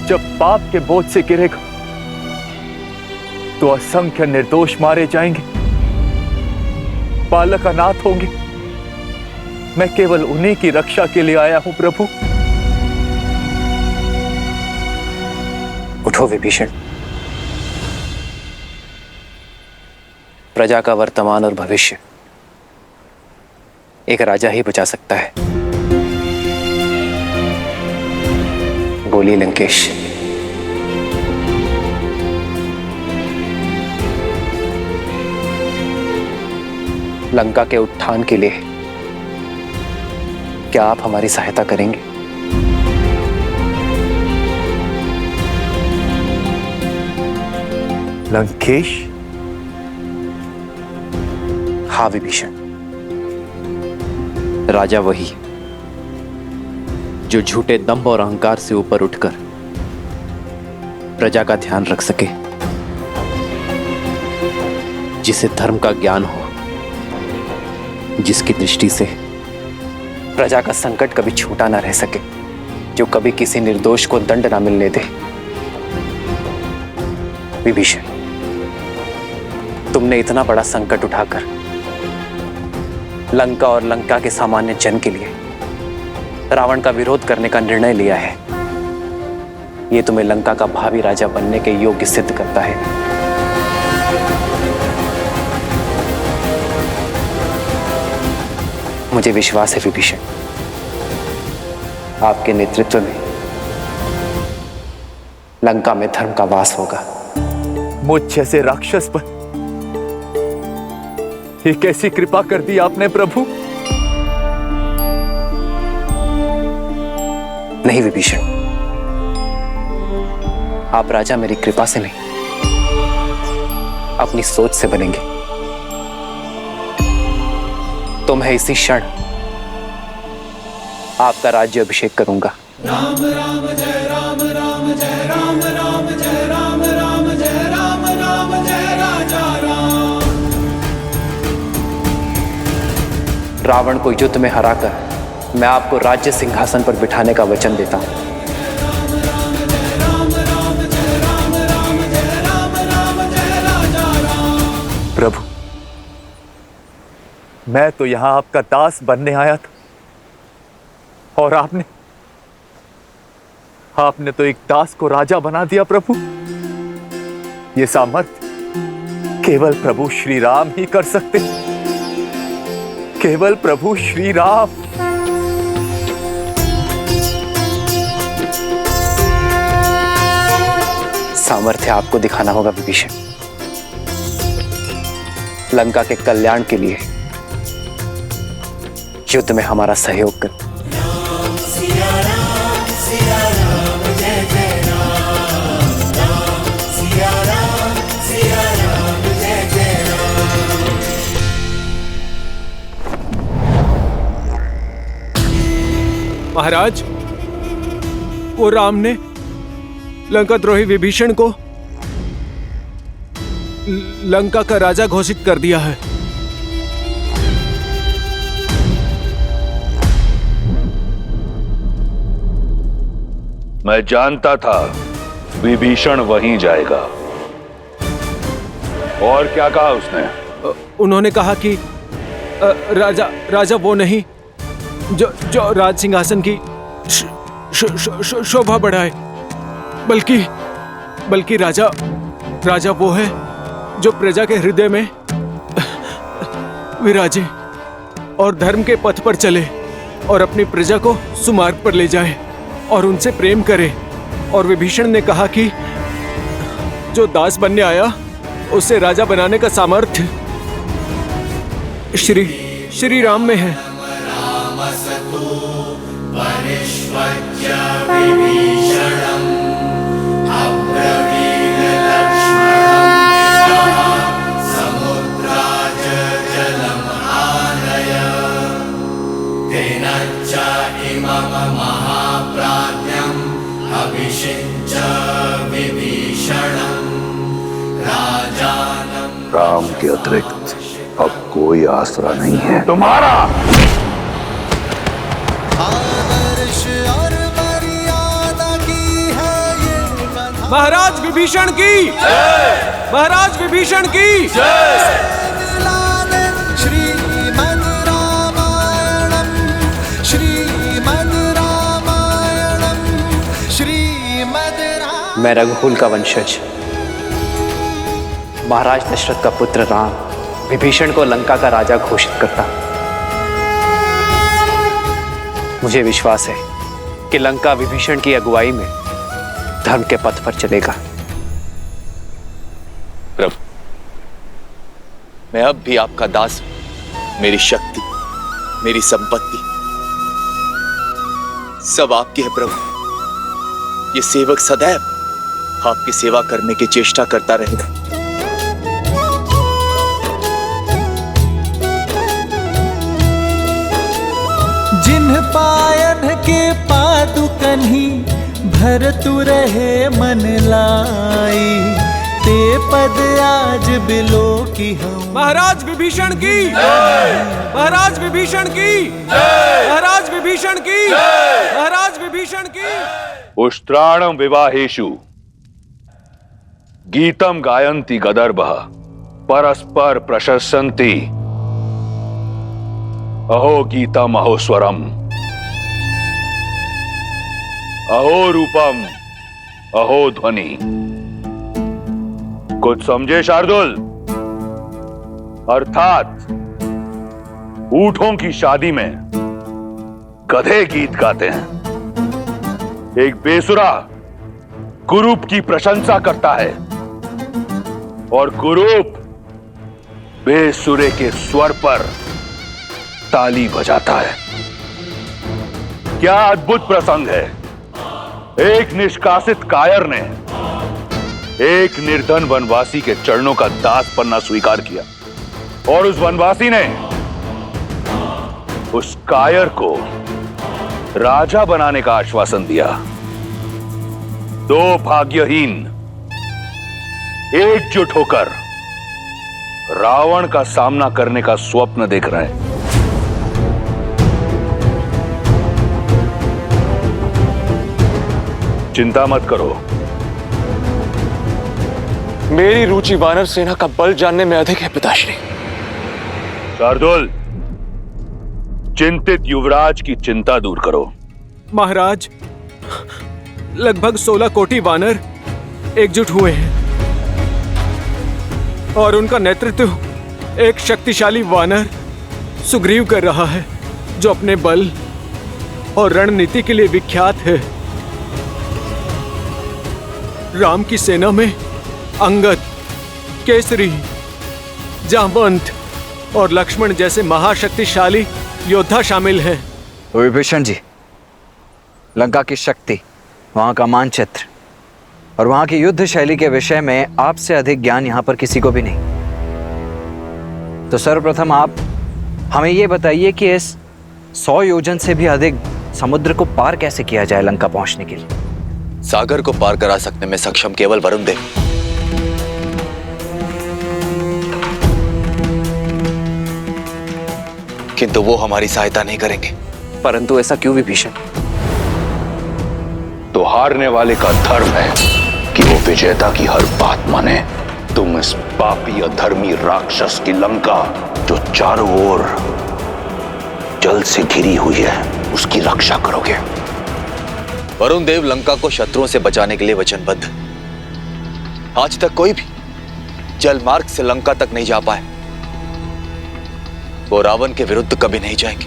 जब पाप के बोझ से गिरेगा तो असंख्य निर्दोष मारे जाएंगे, बालक अनाथ होंगे। मैं केवल उन्हीं की रक्षा के लिए आया हूं प्रभु। उठो विभीषण। प्रजा का वर्तमान और भविष्य एक राजा ही बचा सकता है। बोलिए लंकेश। लंका के उत्थान के लिए क्या आप हमारी सहायता करेंगे? लंकेश? हाँ विभीषण। राजा वही जो झूठे दंभ और अहंकार से ऊपर उठकर प्रजा का ध्यान रख सके, जिसे धर्म का ज्ञान हो, जिसकी दृष्टि से प्रजा का संकट कभी छूटा ना रह सके, जो कभी किसी निर्दोष को दंड ना मिलने दे। विभीषण, तुमने इतना बड़ा संकट उठाकर लंका और लंका के सामान्य जन के लिए रावण का विरोध करने का निर्णय लिया है। यह तुम्हें लंका का भावी राजा बनने के योग्य सिद्ध करता है। मुझे विश्वास है विभीषण, आपके नेतृत्व में लंका में धर्म का वास होगा। मुझ जैसे राक्षस पर ये कैसी कृपा कर दी आपने प्रभु? नहीं विभीषण, आप राजा मेरी कृपा से नहीं, अपनी सोच से बनेंगे। तो मैं इसी क्षण आपका राज्य अभिषेक करूंगा। राम राम जय राम राम जय राम राम जय राम राम जय राम राम जय राजा राम। रावण को युद्ध में हराकर मैं आपको राज्य सिंहासन पर बिठाने का वचन देता हूं। प्रभु, मैं तो यहां आपका दास बनने आया था और आपने तो एक दास को राजा बना दिया प्रभु। ये सामर्थ्य केवल प्रभु श्री राम ही कर सकते, केवल प्रभु श्री राम। सामर्थ्य आपको दिखाना होगा विभीषण। लंका के कल्याण के लिए युद्ध में हमारा सहयोग कर। महाराज, वो राम ने लंका द्रोही विभीषण को लंका का राजा घोषित कर दिया है। मैं जानता था विभीषण वहीं जाएगा। और क्या कहा उसने? उन्होंने कहा कि राजा वो नहीं जो राज सिंहासन की शोभा बढ़ाए, बल्कि राजा वो है जो प्रजा के हृदय में विराजे और धर्म के पथ पर चले और अपनी प्रजा को सुमार्ग पर ले जाए और उनसे प्रेम करे। और विभीषण ने कहा कि जो दास बनने आया उसे राजा बनाने का सामर्थ्य श्री राम में है। राम के अतिरिक्त अब कोई आसरा नहीं है तुम्हारा। महाराज विभीषण की महाराज विभीषण की श्रीमद् रामायणम श्रीमद् रामायणम श्रीमद् राम। मैं रघुकुल का वंशज महाराज दशरथ का पुत्र राम विभीषण को लंका का राजा घोषित करता। मुझे विश्वास है कि लंका विभीषण की अगुवाई में धर्म के पथ पर चलेगा। प्रभु, मैं अब भी आपका दास हूं। मेरी शक्ति, मेरी संपत्ति सब आपकी है प्रभु। ये सेवक सदैव आपकी सेवा करने की चेष्टा करता रहेगा। जिन्ह पायन के पादुकन्ही भरतु रहे मन लाई, ते पद आज बिलो की हम। महाराज विभीषण की महाराज विभीषण की महाराज विभीषण की महाराज विभीषण की। उष्ट्राणम विवाहेषु गीतम गायन्ति गदर्भः परस्पर प्रशंसन्ति। अहो गीतम अहो स्वरम अहो रूपम अहो ध्वनि। कुछ समझे शार्दुल? अर्थात ऊंटों की शादी में गधे गीत गाते हैं। एक बेसुरा कुरूप की प्रशंसा करता है और कुरूप बेसुरे के स्वर पर ताली बजाता है। क्या अद्भुत प्रसंग है। एक निष्कासित कायर ने एक निर्धन वनवासी के चरणों का दास बनना स्वीकार किया और उस वनवासी ने उस कायर को राजा बनाने का आश्वासन दिया। दो भाग्यहीन एकजुट होकर रावण का सामना करने का स्वप्न देख रहे हैं। चिंता मत करो। मेरी रुचि वानर सेना का बल जानने में अधिक है पिताश्री। शार्दुल, चिंतित युवराज की चिंता दूर करो। महाराज, लगभग 16 कोटि वानर एकजुट हुए हैं और उनका नेतृत्व एक शक्तिशाली वानर सुग्रीव कर रहा है, जो अपने बल और रणनीति के लिए विख्यात है। राम की सेना में अंगद, केसरी, जामवंत और लक्ष्मण जैसे महाशक्तिशाली योद्धा शामिल हैं। विभीषण जी, लंका की शक्ति, वहां का मानचित्र और वहां की युद्ध शैली के विषय में आपसे अधिक ज्ञान यहाँ पर किसी को भी नहीं। तो सर्वप्रथम आप हमें ये बताइए कि इस 100 योजन से भी अधिक समुद्र को पार कैसे किया जाए लंका पहुंचने के लिए? सागर को पार करा सकने में सक्षम केवल वरुण देव। किंतु वो हमारी सहायता नहीं करेंगे। परंतु ऐसा क्यों विभीषण? तो हारने वाले का धर्म है कि वो विजेता की हर बात माने। तुम इस पापी अधर्मी राक्षस की लंका जो चारों ओर जल से घिरी हुई है, उसकी रक्षा करोगे। वरुण देव लंका को शत्रुओं से बचाने के लिए वचनबद्ध। आज तक कोई भी जल मार्ग से लंका तक नहीं जा पाए। वो रावण के विरुद्ध कभी नहीं जाएंगे।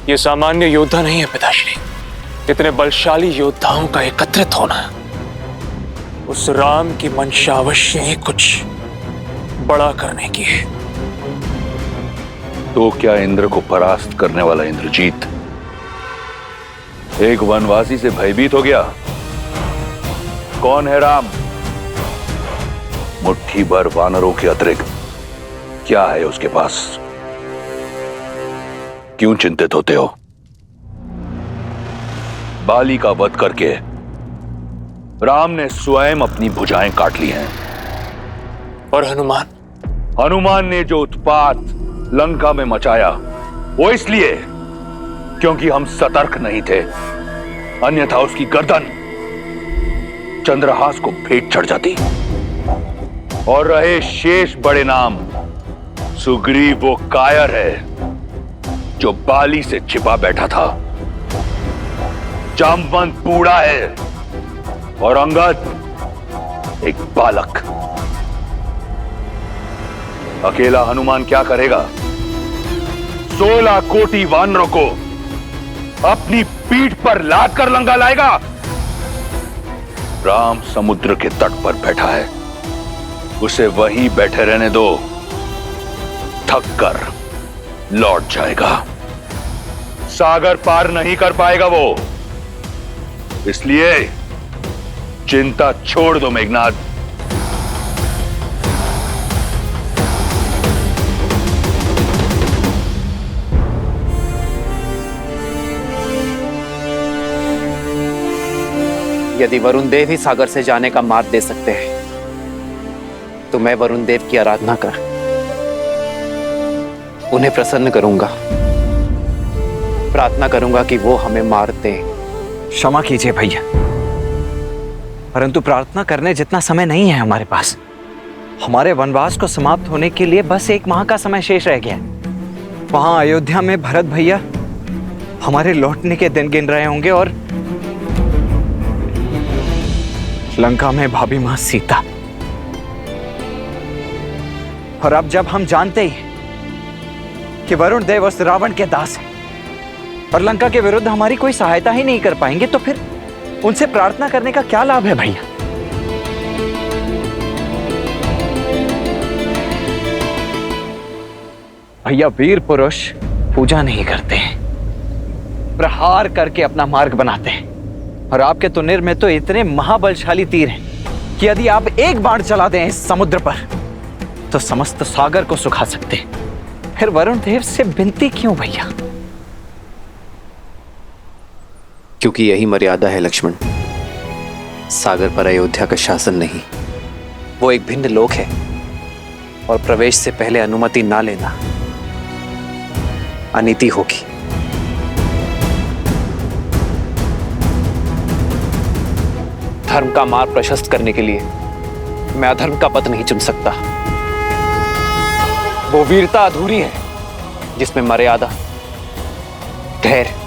ये सामान्य योद्धा नहीं है पिताश्री। इतने बलशाली योद्धाओं का एकत्रित होना, उस राम की मंशा अवश्य ही कुछ बड़ा करने की है। तो क्या इंद्र को परास्त करने वाला इंद्रजीत एक वनवासी से भयभीत हो गया? कौन है राम? मुट्ठी भर वानरों के अतिरिक्त क्या है उसके पास? क्यों चिंतित होते हो? बाली का वध करके राम ने स्वयं अपनी भुजाएं काट ली हैं। और हनुमान? हनुमान ने जो उत्पात लंका में मचाया वो इसलिए क्योंकि हम सतर्क नहीं थे, अन्यथा उसकी गर्दन चंद्रहास को भेंट चढ़ जाती। और रहे शेष बड़े नाम, सुग्रीव वो कायर है जो बाली से छिपा बैठा था, जामवंत बूढ़ा है और अंगद एक बालक। अकेला हनुमान क्या करेगा? 16 कोटि वानरों को अपनी पीठ पर लाद कर लंका लाएगा। राम समुद्र के तट पर बैठा है, उसे वहीं बैठे रहने दो, थक कर लौट जाएगा। सागर पार नहीं कर पाएगा वो, इसलिए चिंता छोड़ दो मेघनाद। यदि वरुण देव ही सागर से जाने का मार्ग दे सकते हैं तो मैं वरुण देव की आराधना कर उन्हें प्रसन्न करूंगा। प्रार्थना करूंगा कि वो हमें मार दे। क्षमा कीजिए भैया, परंतु प्रार्थना करने जितना समय नहीं है हमारे पास। हमारे वनवास को समाप्त होने के लिए बस 1 माह का समय शेष रह गया। वहां अयोध्या में भरत भैया हमारे लौटने के दिन गिन रहे होंगे और लंका में भाभी मां सीता। और अब जब हम जानते ही कि वरुण देव उस रावण के दास हैं और लंका के विरुद्ध हमारी कोई सहायता ही नहीं कर पाएंगे, तो फिर उनसे प्रार्थना करने का क्या लाभ है भैया? भैया, वीर पुरुष पूजा नहीं करते हैं, प्रहार करके अपना मार्ग बनाते हैं। और आपके तुनिर में तो इतने महाबलशाली तीर हैं कि यदि आप एक बाण चला दें इस समुद्र पर तो समस्त सागर को सुखा सकते हैं। फिर वरुण देव से विनती क्यों भैया? क्योंकि यही मर्यादा है लक्ष्मण। सागर पर अयोध्या का शासन नहीं, वो एक भिन्न लोक है और प्रवेश से पहले अनुमति ना लेना अनीति होगी। धर्म का मार्ग प्रशस्त करने के लिए मैं अधर्म का पथ नहीं चुन सकता। वो वीरता अधूरी है जिसमें मर्यादा, धैर्य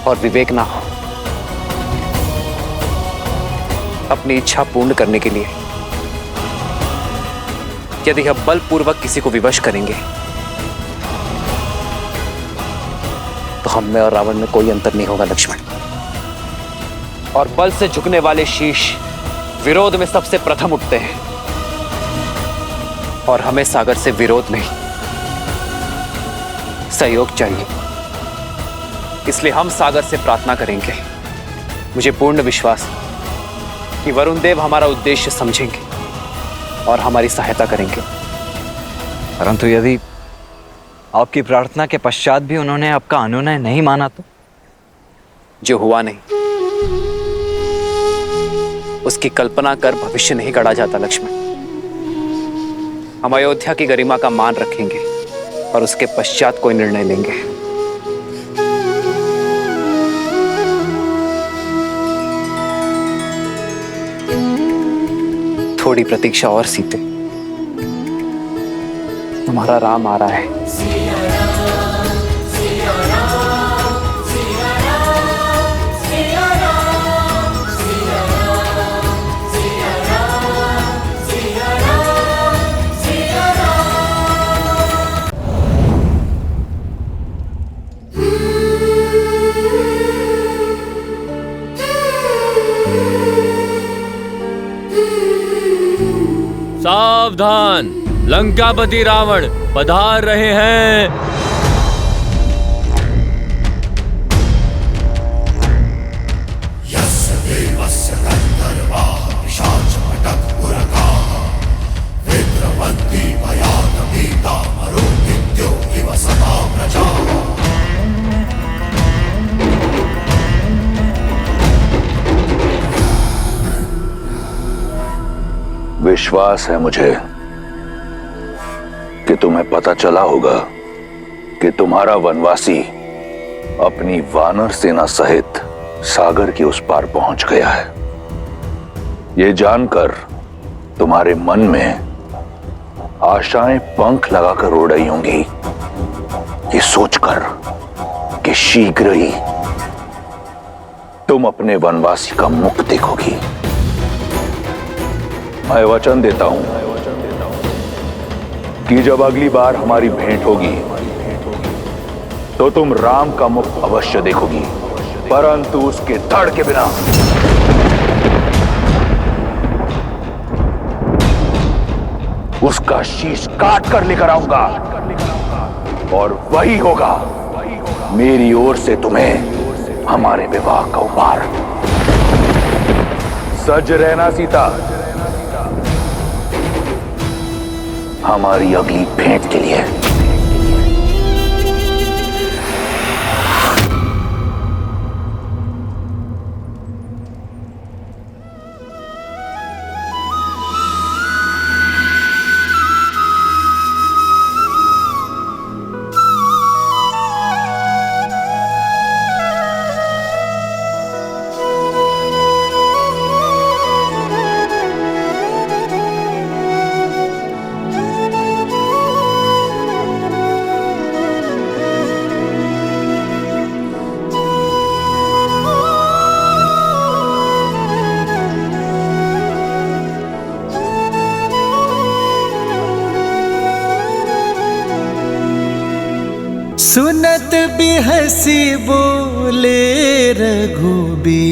और विवेक ना हो। अपनी इच्छा पूर्ण करने के लिए यदि हम बलपूर्वक किसी को विवश करेंगे हम में और रावण में कोई अंतर नहीं होगा लक्ष्मण। और बल से झुकने वाले शीश विरोध में सबसे प्रथम उठते हैं, और हमें सागर से विरोध नहीं, सहयोग चाहिए। इसलिए हम सागर से प्रार्थना करेंगे। मुझे पूर्ण विश्वास है कि वरुण देव हमारा उद्देश्य समझेंगे और हमारी सहायता करेंगे। परंतु यदि आपकी प्रार्थना के पश्चात भी उन्होंने आपका अनुनय नहीं माना तो? जो हुआ नहीं उसकी कल्पना कर भविष्य नहीं गढ़ा जाता लक्ष्मण। हम अयोध्या की गरिमा का मान रखेंगे और उसके पश्चात कोई निर्णय लेंगे। थोड़ी प्रतीक्षा और सीते, तुम्हारा राम आ रहा है। सावधान, लंकापति रावण पधार रहे हैं। विश्वास है मुझे कि तुम्हें पता चला होगा कि तुम्हारा वनवासी अपनी वानर सेना सहित सागर के उस पार पहुंच गया है। ये जानकर तुम्हारे मन में आशाएं पंख लगाकर उड़ रही होंगी, ये सोचकर कि शीघ्र ही तुम अपने वनवासी का मुख देखोगी। मैं वचन देता हूं कि जब अगली बार हमारी भेंट होगी तो तुम राम का मुख अवश्य देखोगी, परंतु उसके धड़ के बिना। उसका शीश काट कर लेकर आऊंगा और वही होगा मेरी ओर से तुम्हें हमारे विवाह का उपहार। सज रहना सीता, हमारी अगली भेंट के लिए। सुनत बिहसी बोले रघुबीरा,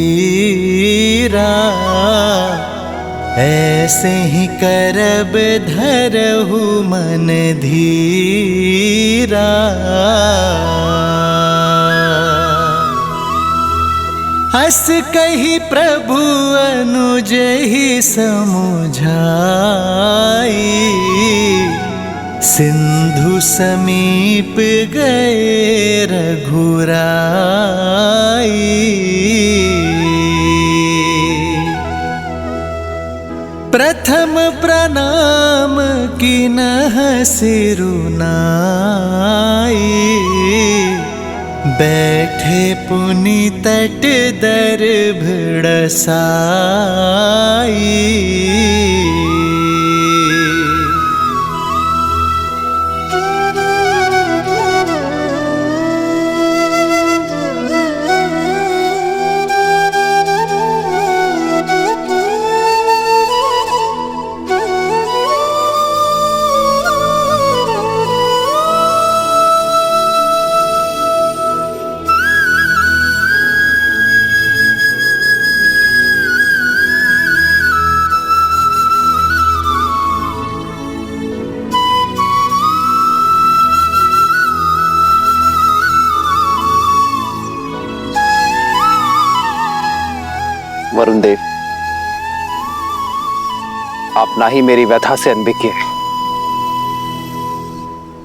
ऐसे ही करब धरहु मन धीरा। हस कही प्रभु अनुज ही समुझाई, सिंधु समीप गए रघुराई। प्रथम प्रणाम किन्ह सिरुनाई, बैठे पुनि तट दर्भ साई। वरुण देव, आप ना ही मेरी व्यथा से अनभिज्ञ हैं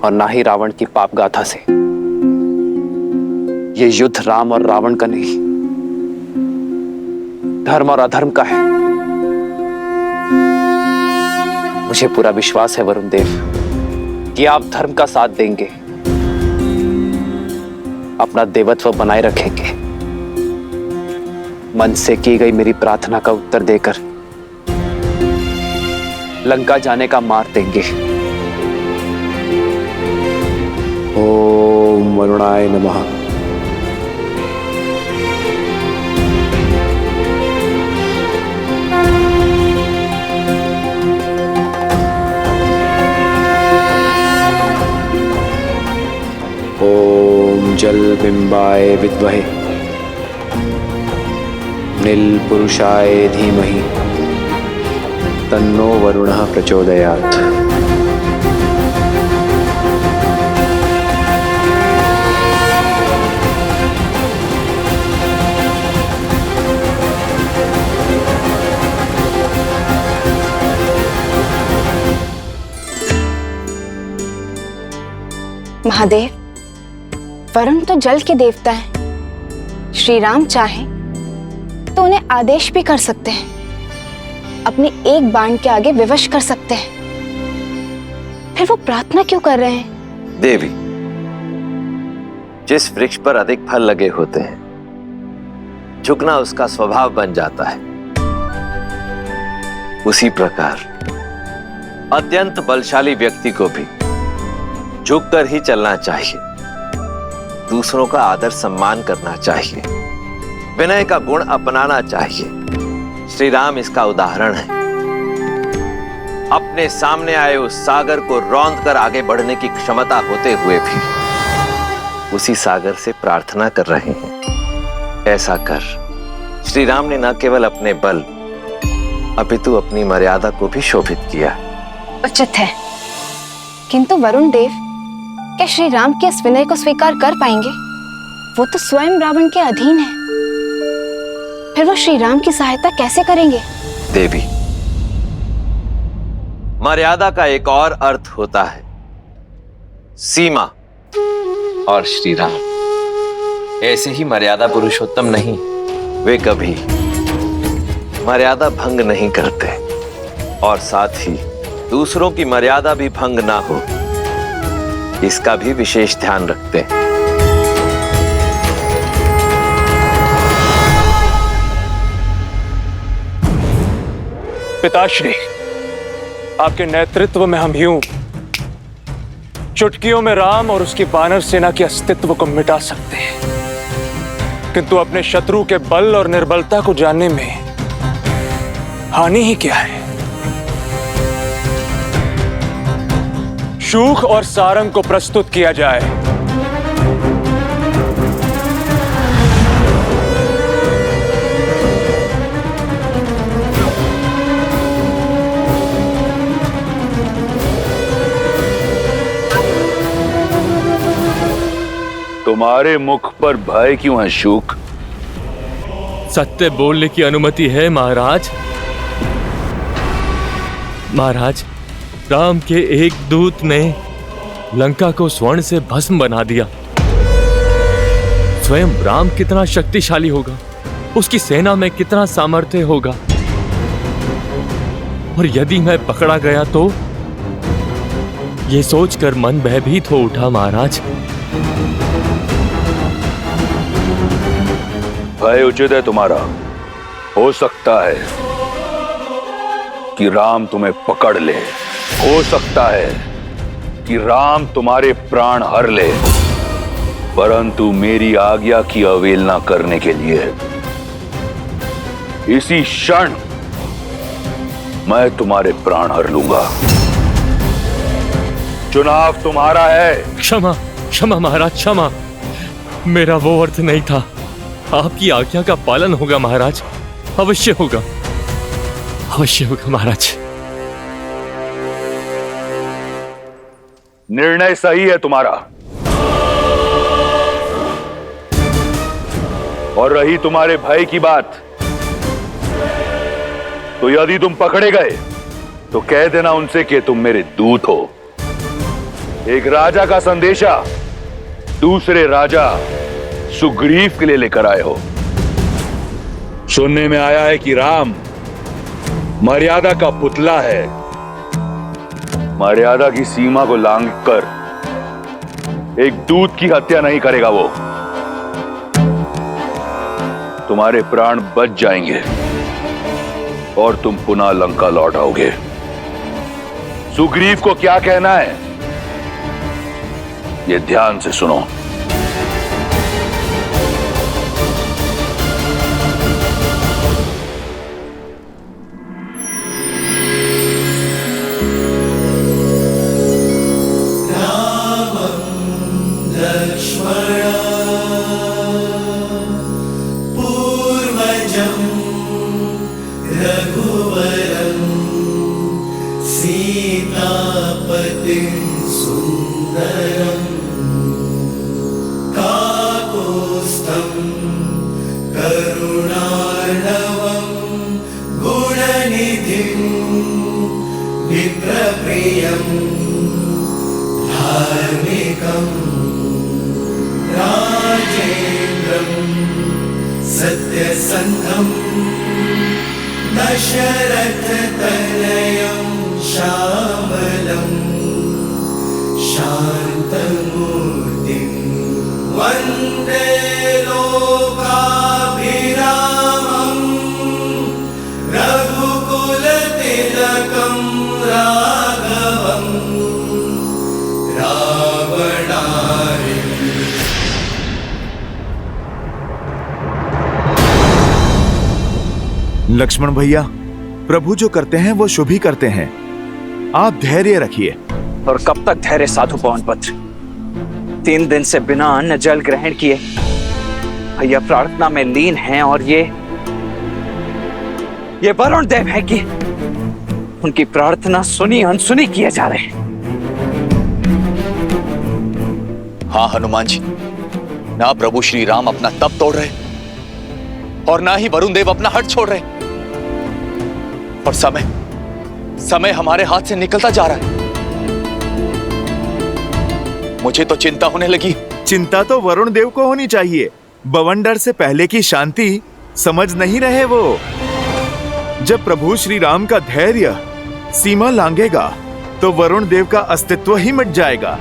और ना ही रावण की पाप गाथा से। ये युद्ध राम और रावण का नहीं, धर्म और अधर्म का है। मुझे पूरा विश्वास है वरुण देव कि आप धर्म का साथ देंगे, अपना देवत्व बनाए रखेंगे, मन से की गई मेरी प्रार्थना का उत्तर देकर लंका जाने का मार्ग देंगे। ओम वरुणाय नमः। ओम जल बिंबाय विद्महे नील पुरुषाय धीमहि तन्नो वरुणः प्रचोदयात्। महादेव, वरुण तो जल के देवता हैं। श्री राम चाहें तो उन्हें आदेश भी कर सकते हैं, अपने एक बाण के आगे विवश कर सकते हैं। फिर वो प्रार्थना क्यों कर रहे हैं? देवी, जिस वृक्ष पर अधिक फल लगे होते हैं, झुकना उसका स्वभाव बन जाता है। उसी प्रकार अत्यंत बलशाली व्यक्ति को भी झुककर ही चलना चाहिए, दूसरों का आदर सम्मान करना चाहिए, विनय का गुण अपनाना चाहिए। श्री राम इसका उदाहरण है। अपने सामने आए उस सागर को रौंद कर आगे बढ़ने की क्षमता होते हुए भी उसी सागर से प्रार्थना कर रहे हैं। ऐसा कर श्री राम ने न केवल अपने बल अपितु अपनी मर्यादा को भी शोभित किया। उचित है, किंतु वरुण देव, क्या श्री राम के इस विनय को स्वीकार कर पाएंगे? वो तो स्वयं रावण के अधीन है, फिर वो श्री राम की सहायता कैसे करेंगे? देवी, मर्यादा का एक और अर्थ होता है सीमा, और श्री राम ऐसे ही मर्यादा पुरुषोत्तम नहीं, वे कभी मर्यादा भंग नहीं करते और साथ ही दूसरों की मर्यादा भी भंग ना हो, इसका भी विशेष ध्यान रखते हैं। पिताश्री, आपके नेतृत्व में हम यूं चुटकियों में राम और उसकी वानर सेना के अस्तित्व को मिटा सकते हैं, किंतु अपने शत्रु के बल और निर्बलता को जानने में हानि ही क्या है? शूक और सारंग को प्रस्तुत किया जाए। तुम्हारे मुख पर भय क्यों है शूक? सत्य बोलने की अनुमति है महाराज। महाराज, राम के एक दूत ने लंका को स्वर्ण से भस्म बना दिया। स्वयं राम कितना शक्तिशाली होगा, उसकी सेना में कितना सामर्थ्य होगा, और यदि मैं पकड़ा गया तो यह सोचकर मन भयभीत हो उठा महाराज। भय उचित है तुम्हारा। हो सकता है कि राम तुम्हें पकड़ ले, हो सकता है कि राम तुम्हारे प्राण हर ले, परंतु मेरी आज्ञा की अवहेलना करने के लिए इसी क्षण मैं तुम्हारे प्राण हर लूंगा। चुनाव तुम्हारा है। क्षमा क्षमा महाराज, क्षमा। मेरा वो अर्थ नहीं था। आपकी आज्ञा का पालन होगा महाराज, अवश्य होगा, अवश्य होगा महाराज। निर्णय सही है तुम्हारा। और रही तुम्हारे भय की बात, तो यदि तुम पकड़े गए तो कह देना उनसे कि तुम मेरे दूत हो। एक राजा का संदेशा दूसरे राजा सुग्रीव के लिए लेकर आए हो। सुनने में आया है कि राम मर्यादा का पुतला है। मर्यादा की सीमा को लांघकर एक दूत की हत्या नहीं करेगा वो। तुम्हारे प्राण बच जाएंगे और तुम पुनः लंका लौट आओगे। सुग्रीव को क्या कहना है ये ध्यान से सुनो। सत्यसन्धं दशरथतनयं श्यामलं शान्तमूर्तिं वन्दे लोकाभिरामं रघुकुलतिलकं राघवं रावणारि। लक्ष्मण भैया, प्रभु जो करते हैं वो शुभ ही करते हैं। आप धैर्य रखिए। और कब तक धैर्य साधु पवनपुत्र? 3 दिन से बिना अन्न जल ग्रहण किए भैया प्रार्थना में लीन हैं, और ये वरुण देव है कि उनकी प्रार्थना सुनी अनसुनी किए जा रहे हैं। हाँ हनुमान जी, ना प्रभु श्री राम अपना तप तोड़ रहे और ना ही वरुण देव अपना हट छोड़ रहे, और समय हमारे हाथ से निकलता जा रहा है। मुझे तो चिंता होने लगी। चिंता तो वरुण देव को होनी चाहिए। बवंडर से पहले की शांति समझ नहीं रहे वो। जब प्रभु श्री राम का धैर्य सीमा लांघेगा तो वरुण देव का अस्तित्व ही मिट जाएगा।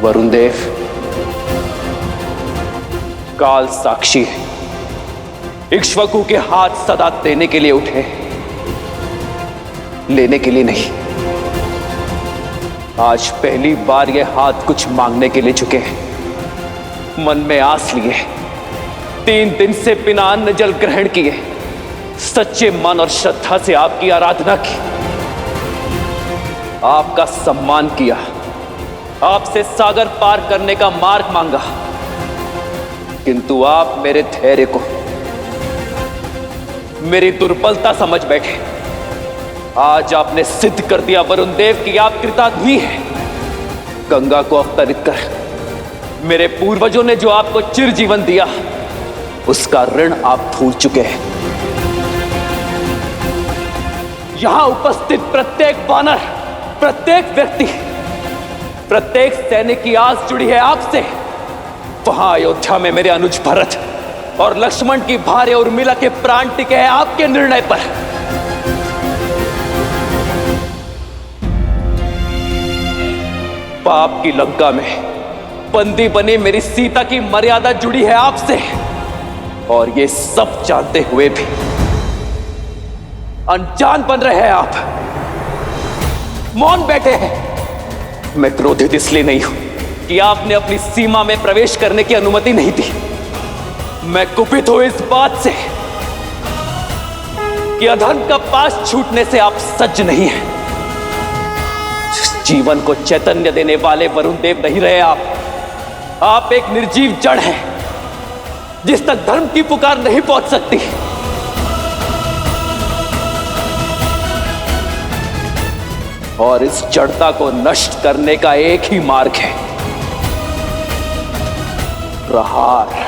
वरुण देव काल साक्षी है, इक्ष्वाकु के हाथ सदा देने के लिए उठे, लेने के लिए नहीं। आज पहली बार ये हाथ कुछ मांगने के लिए झुके हैं। मन में आस लिए, 3 दिन से बिना अन्न जल ग्रहण किए, सच्चे मन और श्रद्धा से आपकी आराधना की, आपका सम्मान किया, आपसे सागर पार करने का मार्ग मांगा, किंतु आप मेरे धैर्य को मेरी दुर्बलता समझ बैठे। आज आपने सिद्ध कर दिया वरुण देव कि आप कृताग्नि हैं। गंगा को अवतरित कर मेरे पूर्वजों ने जो आपको चिर जीवन दिया, उसका ऋण आप भूल चुके हैं। यहां उपस्थित प्रत्येक वानर, प्रत्येक व्यक्ति, प्रत्येक सैनिक की आस जुड़ी है आपसे। वहां अयोध्या में मेरे अनुज भरत और लक्ष्मण की भार्या उर्मिला के प्राण टिके हैं आपके निर्णय पर। पाप की लंका में बंदी बनी मेरी सीता की मर्यादा जुड़ी है आपसे, और ये सब जानते हुए भी अनजान बन रहे हैं आप, मौन बैठे हैं। मैं क्रोधित इसलिए नहीं हूं कि आपने अपनी सीमा में प्रवेश करने की अनुमति नहीं दी। मैं कुपित हूं इस बात से कि अधर्म का पास छूटने से आप सज्ज नहीं हैं। जीवन को चैतन्य देने वाले वरुण देव नहीं रहे आप एक निर्जीव जड़ हैं जिस तक धर्म की पुकार नहीं पहुंच सकती। और इस जड़ता को नष्ट करने का एक ही मार्ग है, प्रहार।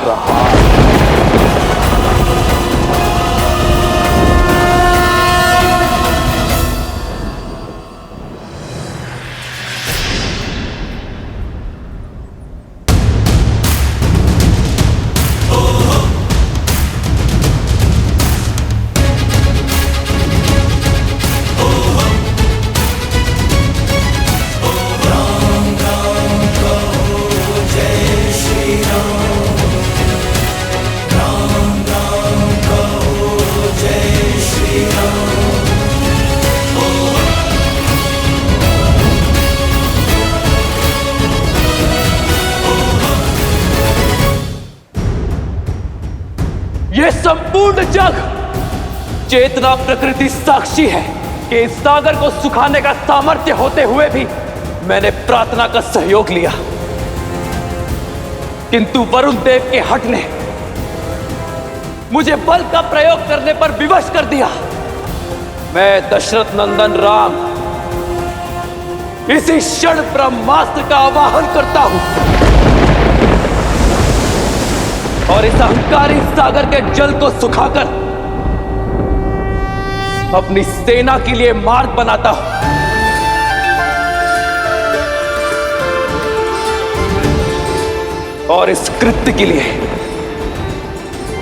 ये संपूर्ण जग चेतना प्रकृति साक्षी है कि इस सागर को सुखाने का सामर्थ्य होते हुए भी मैंने प्रार्थना का सहयोग लिया, किंतु वरुण देव के हट ने मुझे बल का प्रयोग करने पर विवश कर दिया। मैं दशरथ नंदन राम इसी क्षण ब्रह्मास्त्र का आवाहन करता हूं और इस अहंकारी सागर के जल को सुखाकर अपनी सेना के लिए मार्ग बनाता हूं। और इस कृत्य के लिए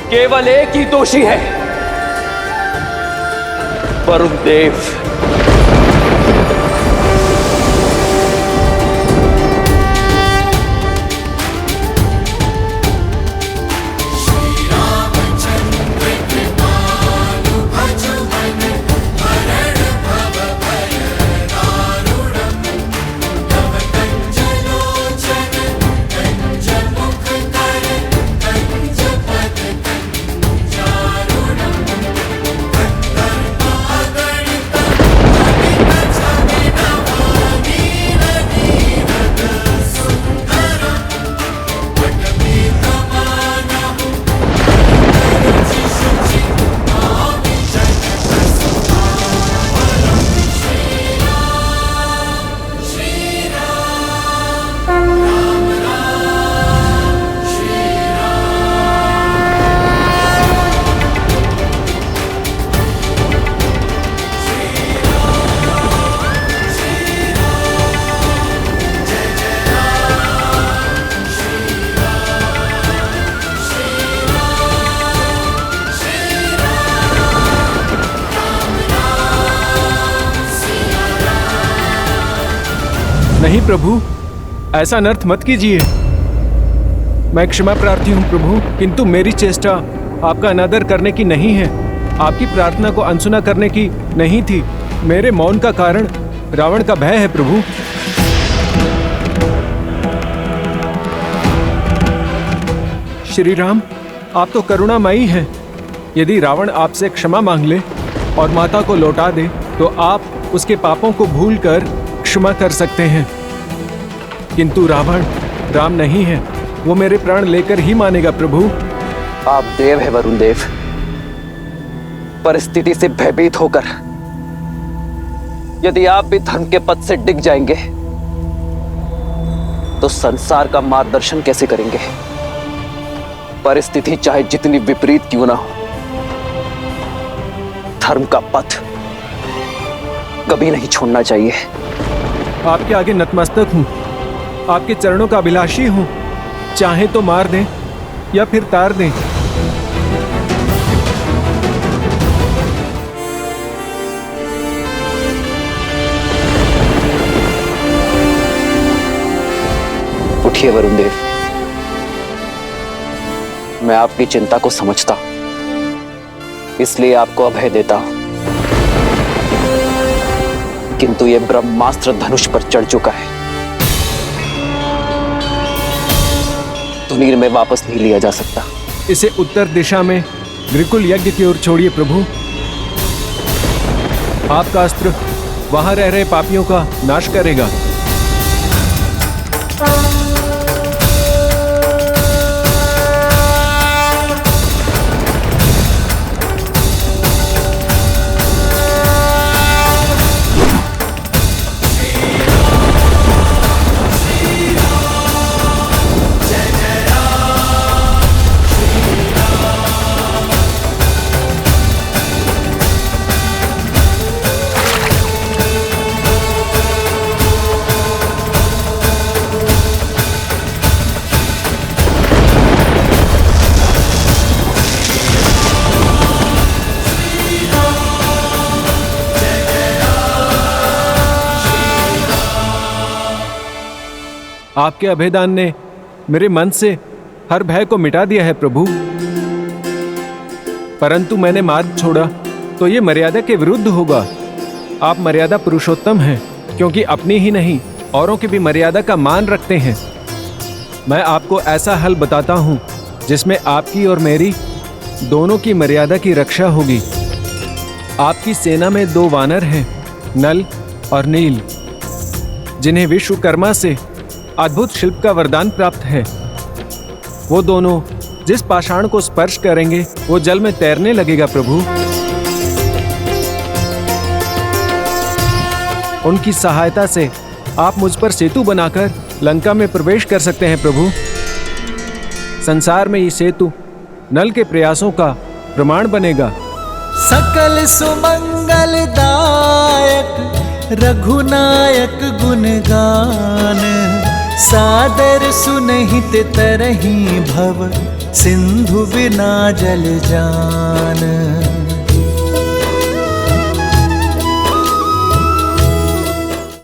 केवल एक ही दोषी है, वरुण देव। नहीं प्रभु, ऐसा अनर्थ मत कीजिए। मैं क्षमा प्रार्थी हूँ प्रभु, किंतु मेरी चेष्टा आपका अनादर करने की नहीं है, आपकी प्रार्थना को अनसुना करने की नहीं थी। मेरे मौन का कारण रावण का भय है प्रभु। श्री राम, आप तो करुणामयी हैं। यदि रावण आपसे क्षमा मांग ले और माता को लौटा दे तो आप उसके पापों को भूलकर क्षमा कर सकते हैं, किंतु रावण राम नहीं है, वो मेरे प्राण लेकर ही मानेगा प्रभु। आप देव है वरुण देव, परिस्थिति से भयभीत होकर यदि आप भी धर्म के पथ से डिग जाएंगे तो संसार का मार्गदर्शन कैसे करेंगे? परिस्थिति चाहे जितनी विपरीत क्यों ना हो, धर्म का पथ कभी नहीं छोड़ना चाहिए। आपके आगे नतमस्तक हूँ, आपके चरणों का अभिलाषी हूँ। चाहे तो मार दें या फिर तार दें। उठिए वरुण देव, मैं आपकी चिंता को समझता, इसलिए आपको अभय देता। किंतु यह ब्रह्मास्त्र धनुष पर चढ़ चुका है, तुनीर में वापस नहीं लिया जा सकता। इसे उत्तर दिशा में ग्रिकुल यज्ञ की ओर छोड़िए प्रभु। आपका अस्त्र वहां रह रहे पापियों का नाश करेगा। आपके अभेदान ने मेरे मन से हर भय को मिटा दिया है प्रभु। परंतु मैंने मार्ग छोड़ा तो ये मर्यादा के विरुद्ध होगा। आप मर्यादा पुरुषोत्तम हैं, क्योंकि अपनी ही नहीं औरों की भी मर्यादा का मान रखते हैं। मैं आपको ऐसा हल बताता हूं जिसमें आपकी और मेरी दोनों की मर्यादा की रक्षा होगी। आपकी सेना में 2 वानर हैं, नल और नील, जिन्हें विश्वकर्मा से अद्भुत शिल्प का वरदान प्राप्त है। वो दोनों जिस पाषाण को स्पर्श करेंगे वो जल में तैरने लगेगा प्रभु। उनकी सहायता से आप मुझ पर सेतु बनाकर लंका में प्रवेश कर सकते हैं प्रभु। संसार में ये सेतु नल के प्रयासों का प्रमाण बनेगा। सकल सुमंगलदायक रघुनायक गुणगान, सादर सुनहित तरही भव सिंधु बिना जल जान।